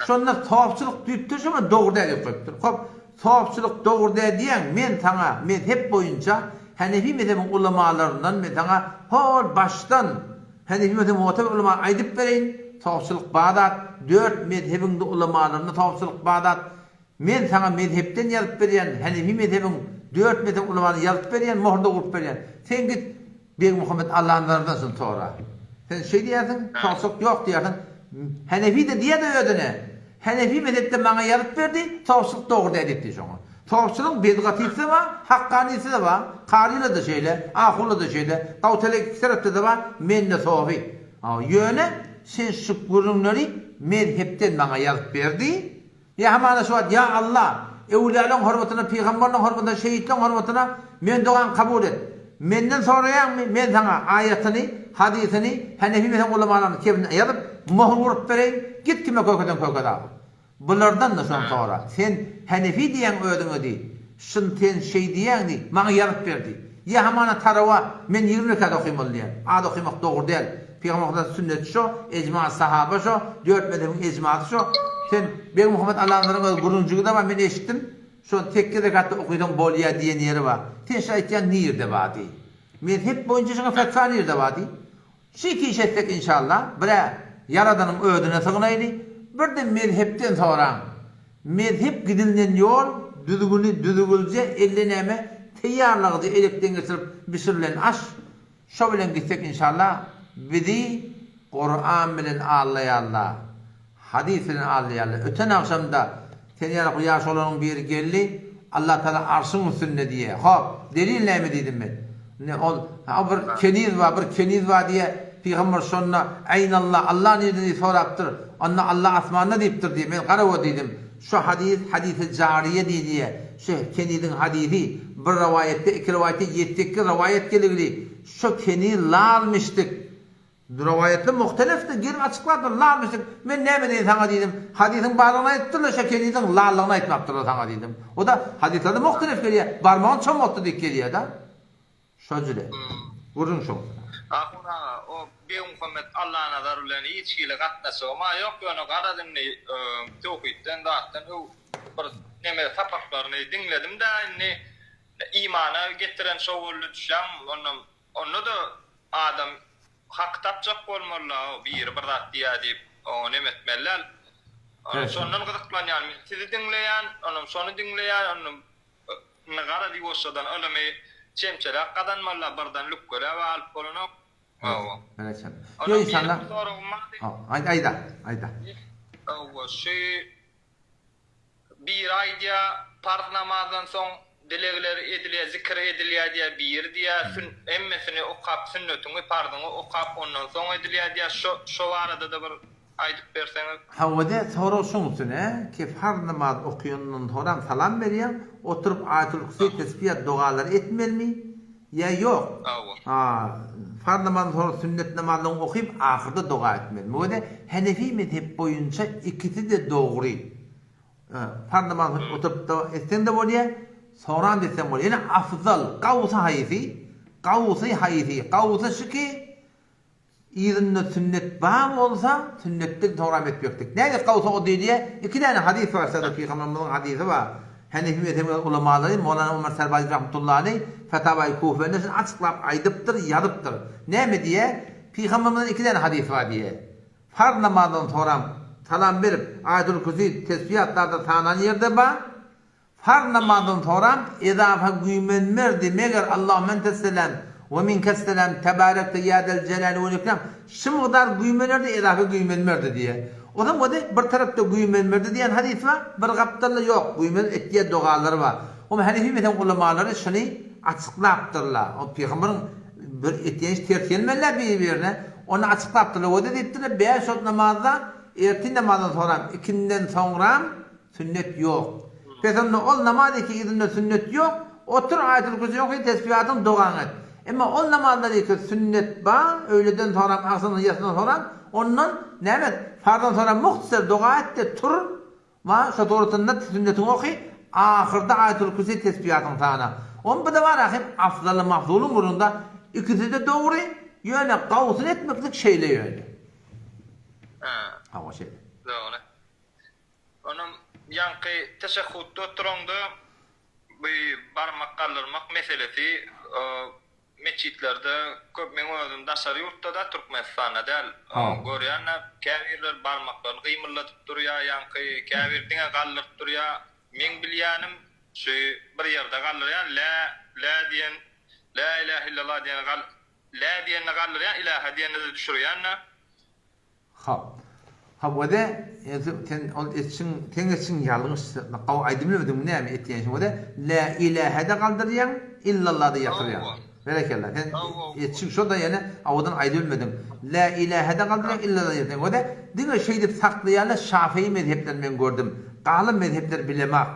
Şonda sahipçilik düýüpdir şoma doğru diýip goýupdyr. Hop, sahipçilik doğru diýen men sana mezhep boyunca Hanefi mezhebin ulemalarından men sana hol baştan Hanefi mezhebin muteber ulema aýdyp bereyin. Sahipçilik Bağdat 4 mezhebin ulemalarından sahipçilik Bağdat men sana mezhepten ýazyp berýän Hanefi mezhebin 4 mezhep ulemalarını ýazyp berýän, muhurda gurup berýän. Sen git Bey Muhammed Allah'ın nazarından sonra. Sen şey diýersiň, tawsuk ýok diýersiň. Hanefi de diýär ödüne. Hanefi mezhepde maňa ýazyp berdi, tawsuk dogry diýdi şoňa. Tawsukyň bedgatysyny var, haqqaniýeti de var, qarina da şeýle, ahuly da şeýle, gawtelek tarapda da var, menne sowy. Ýöne sen şu gurunlary mezhepden maňa ýazyp berdi. Ya hamana şu ya Allah Evliyaların hürmetine, peygamberlerin hürmetine, şehitlerin hürmetine men dogan kabul et. Menden sorayan men sana ayetini, hadisini, Hanefi mezhep ulemalarını kebine yazıp muhur vurup bereyin, git kime kökeden. Bulardan da sonra sen Hanefi diyen ödüňe di, şun sen şey diyen di, maňa yazıp berdi. Ya hamana tarava men 20 rekat okuymalı diyen. Ad okuymak doğru değil. Peygamberden sünnet şu, ecma sahaba şu, 4 mezhebin ecmaatı şu. Sen Bey Muhammed Allah'ın guruncuğu da var, ben eşittim. Şu tekke rekatta okuyduğun bolya diyen yeri var. Sen şahitken nirde vadi. Mezhep boyunca şuna fetva nirde vadi. Şu iki iş etsek inşallah. Bre Yaradanın ödüne sığınaydı. Bir de mezhepten sonra mezhep gidilinen yol düzgünce elleneme teyyarlığı elekten geçirip bisirilen aş. Şu bilen gitsek inşallah bizi Kur'an bilen ağlayallah. Hadis bilen ağlayallah. Öten akşamda sen yarak yaş olanın bir geldi. Allah Teala arşın üstünde diye. Hop delille mi dedim ben. Ne ol? Bir keniz var diye Peygamber sonra aynallah Allah nerede soraptır. Anna Allah asmanına deyiptir diye ben qarava dedim. Şu hadis-i cariye diye. Şu kenizin hadisi bir rivayette, iki rivayette, 7 rivayet geligli. Şu keniz lalmıştık. Rivayetler muhtelifti, geri açıkladılar, lalmıştık. Ben ne mi sana dedim, hadisin bağlığına ettiler, şu kenizin lallığına etmektir sana dedim. O da hadislerde muhtelif geliyor, barmağın çom oldu dik geliyor da. Şöyle, vurun şu. Ahuna o Bey Muhammed Allah'ın nazarlarını içkiyle katnası ama yok onu karadın tevhidden dağıttın bir neme sapaklarını dinledim de imana getiren şovullu düşem onu da adam hak tapacak olmalı bir zat diye deyip o nemetmeler sonundan gıdıklan yani sizi dinleyen onun sonu dinleyen onun ne kadar diyorsadan ölümü çemçelek kadanmalar bardan lükküle ve alıp kolunu Evet. Yo inşallah. Ayda. O şey bir ayda part namazdan son dilegler ediliyor, zikir ediliyor diye bir diye emmesini okap sünnetini pardonu okap ondan sonra ediliyor diye şu arada da bir aydık verseniz. Havada sorusun üstüne ki her namaz okuyanın sonra salam veriyor, oturup ayetul kursi tesbih dualar etmeli mi? ya yok. Awa. Farz namazdan sonra sünnet namazını okuyup ahırda dua etmeli. Bu da Hanefi mezhep boyunca ikisi de doğru. Farz namazı oturup da etsen de bolýar, soran desem bolýar. Yani afzal qawsa haysi. Qawsa şiki İzinde sünnet bağım olsa sünnette toram etmektik. Neydi kavsa o diye? İki tane hadis var sadece Peygamberimizin hadisi var. Hanefi mezhebi ulemaları Mevlana Ömer Serbazi rahmetullahi aleyh Fetavai Kufe'nin açıklap aydıptır, yazıptır. Ne mi diye? Peygamberimizin iki tane hadis var diye. Farz namazdan sonra salam verip Ayatul Kürsi tesbihatlarda tanan yerde var. Farz namazdan sonra izafe güymenmerdi meğer Allahümme tesselam ve minke selam tebarekte yadel celal ve ikram. Şu kadar güymenmerdi izafe güymenmerdi diye. O zaman o da bir tarafta güymenmerdi diyen hadis var. Bir kaptarlı yok. Güymen ettiği duaları var. O Hanefi mezhep ulemaları şunu açıklaptırlar. O Peygamberin bir ettiğiniz tertiyelmeler birbirine. Onu açıklaptırlar. O da deyiptiler. Beş ot namazda ertin namazdan sonra ikinden sonra sünnet yok. Peygamber ol namaz iki gidinde sünnet yok. Otur Ayatul Kürsi yok tesbihatın doğan et. Ama ol namazda ki sünnet var. Öğleden sonra akşamdan yasından sonra ondan ne farzdan sonra muhtasar dua et de tur ve şu doğrultusunda sünnetini oku. Ahırda Ayatul Kürsi tesbihatın tana. On bu da var ahim afdalı mafdulun burunda ikisi de doğru. Yani kavsun etmeklik şeyle yani. Ha o şey. Doğru. Onun yankı teşekkütte oturanda bir barmak kaldırmak meselesi meçhitlerde köp meňe daşary ýurtda da Türkmenistan'da däl. Görýän käbirler barmaklarını gymyllatyp durýar, ýanky käbirdiňe galdyryp durýar. Men bilýänim şu bir ýerde galdyrýan la diýen la ilahe illallah diýen la diýeni galdyrýan ilaha diýeni de düşürýän. Ha bu da sen ol etsin teňesin ýalňyş gaw aýdymlydyň näme etýän şu da la ilahe de galdyrýan illallah da ýatyrýan. Berekellah. Sen etsin şu da yani awdan aýdylmadyň. La ilahe de galdyrýan illallah ýatyrýan. O da diňe şey dip saklaýanlar Şafii mezheplerini men gördüm. Galy mezhepler bilemek.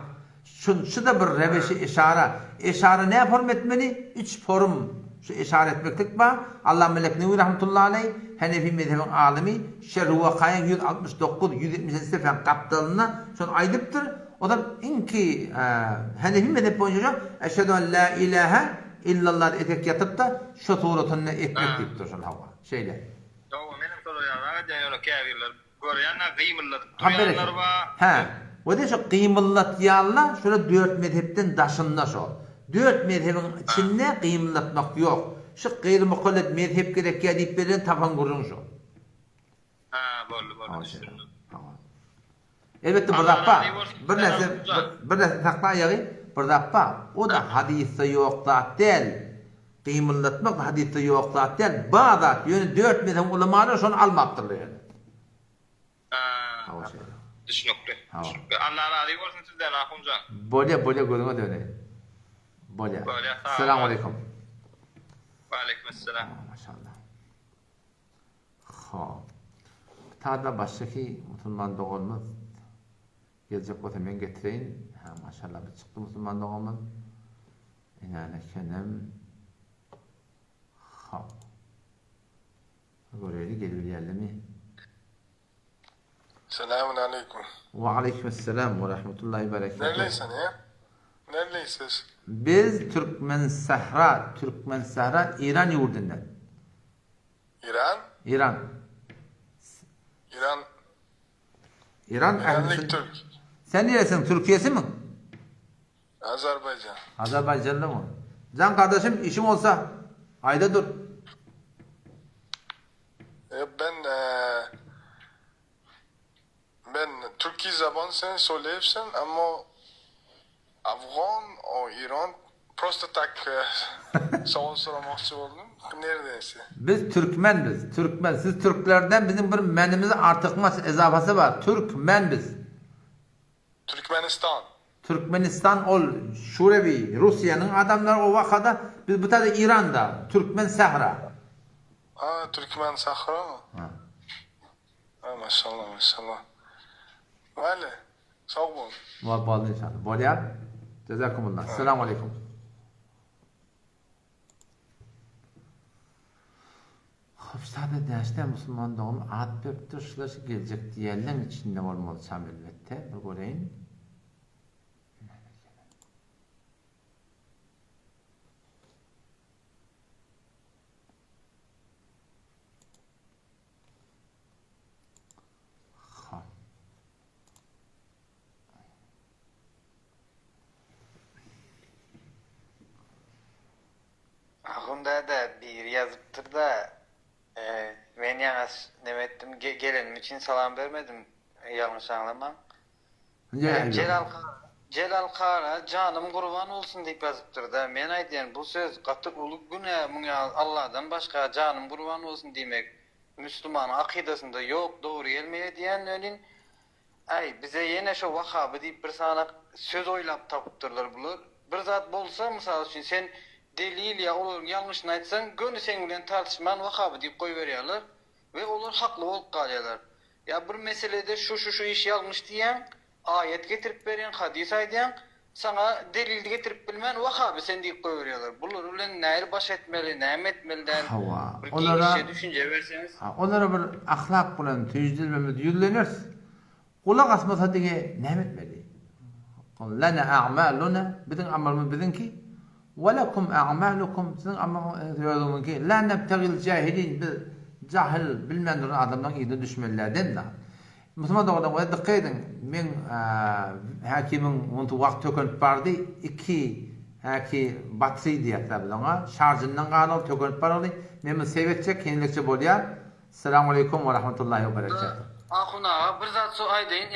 Şu da bir reveşi işara. İşara ne form etmeli? Üç form. Şu işaret etmeklik var. Allah Melek Nevi rahmetullahi aleyh Hanefi mezhebin alimi Şerh-i Vakaya 169-170 sefer kaptalına şunu aydıptır. O da inki Hanefi mezhep boyunca eşhedü en la ilahe illallah etek yatıp da şu suretini etmek deyiptir şunu hava. Şeyle. Doğru, benim soruyorum. Yani kâbirler görýän gymyllatyp durýanlar var. Ha. O da şu gymyllat ýalla şöyle dört mezhepten daşında şu. Dört mezhebin içinde gymyllatmak yok. Şu gayri-mukallet mezhep gerek diýip beren tapan gurun şu. Ha, boldy. Tamam. Elbette bir dakika. Bir narsa takla ýagy. Bir dakika. O da hadiste yok zat değil. Gymyllatmak hadiste yok zat değil. Bazat ýöne dört mezhep ulemalar şonu almapdyrlar yani. Ha. Düşünükli. Allah razı olsun sizden Ahuncan. Bolya gözüme döne. Bolya. Selamun aleyküm. Ve aleykümselam. Maşallah. Ha. Taada başdaki Müslüman doğulmaz. Gelecek olsa men getireyin. Ha maşallah bir çıktı Müslüman doğulmaz. İnane kenem. Ha. Göreyli geliyor yerli mi? Selamun aleyküm. Ve aleykümselam ve rahmetullahi berekatuhu. Nereliysen ya? Nereliysiniz? Biz Türkmen Sahra İran yurdundan. İran? İran. İranlık Türk. Sen neresin? Türkiye'si mi? Azerbaycan. Azerbaycanlı mı? Can kardeşim işim olsa ayda dur. Ben Türkiye zamanı sen söyleyipsin ama Afgan o İran prosta tak soğuk soramakçı oldum. Neredeyse? Biz Türkmen. Siz Türklerden bizim bir menimize artıkmas ezafası var. Türkmen biz. Türkmenistan ol Şurevi, Rusya'nın adamları o vakada biz bu tabi İran'da. Türkmen Sahra. Türkmen Sahra mı? Maşallah. Vale. Sağ olun. Vallahi inşallah. Bolya. Cezakumullah. Selamun aleyküm. Hafsada däşde musulman doğum ad beripdir, şulaş gelecek diýerler içinde bolmalysam elbette. Bir göreýin. Ahunda da bir yazıptır da ben yalnız demettim gelenim için salam vermedim yanlış anlamam. Celal Kara canım kurban olsun deyip yazıptır da men aýdýan bu söz gaty ulug güne muňa Allah'dan başka canım kurban olsun demek Müslüman akidasında yok doğru gelmeýe diýen önün ay bize yine şu Vahabi deyip bir sana söz oylap tapıptırlar bular. Bir zat bolsa misal üçin sen delil ya olur yanlışını aytsan gönü sen bilen tartışman Vahabi deyip koyberýärler ve olur haklı bolup galýarlar. Ya bir meselede şu iş yanlış diýen ayet getirip beren, hadis aýdýan, sana delil getirip bilmän Vahabi sen diýip koyberýärler. Bular bilen näme baş etmeli, näme etmeliden bir kişiye düşünje berseniz. Onlara bir ahlak bilen tüýdilmemiz ýüzleners. Kulak asmasa dige näme etmeli? Lana a'maluna, bizim amalımız bizimki. Walakum a'malukum, sizin amalınızki. La nebtagil cahilin, biz cahil bilmeyen adamdan iyide düşmelilerden de. Müslüman doğrudan o dikkat edin. Men hakimin onu vakt tökönüp bardy. İki haki battery diýerler ona. Şarjından galyp tökönüp bardy. Men sebetçe kendilikçe bolýar. Assalamu aleykum we rahmetullahi we berekatuh. Ahuna bir zat so aýdyn.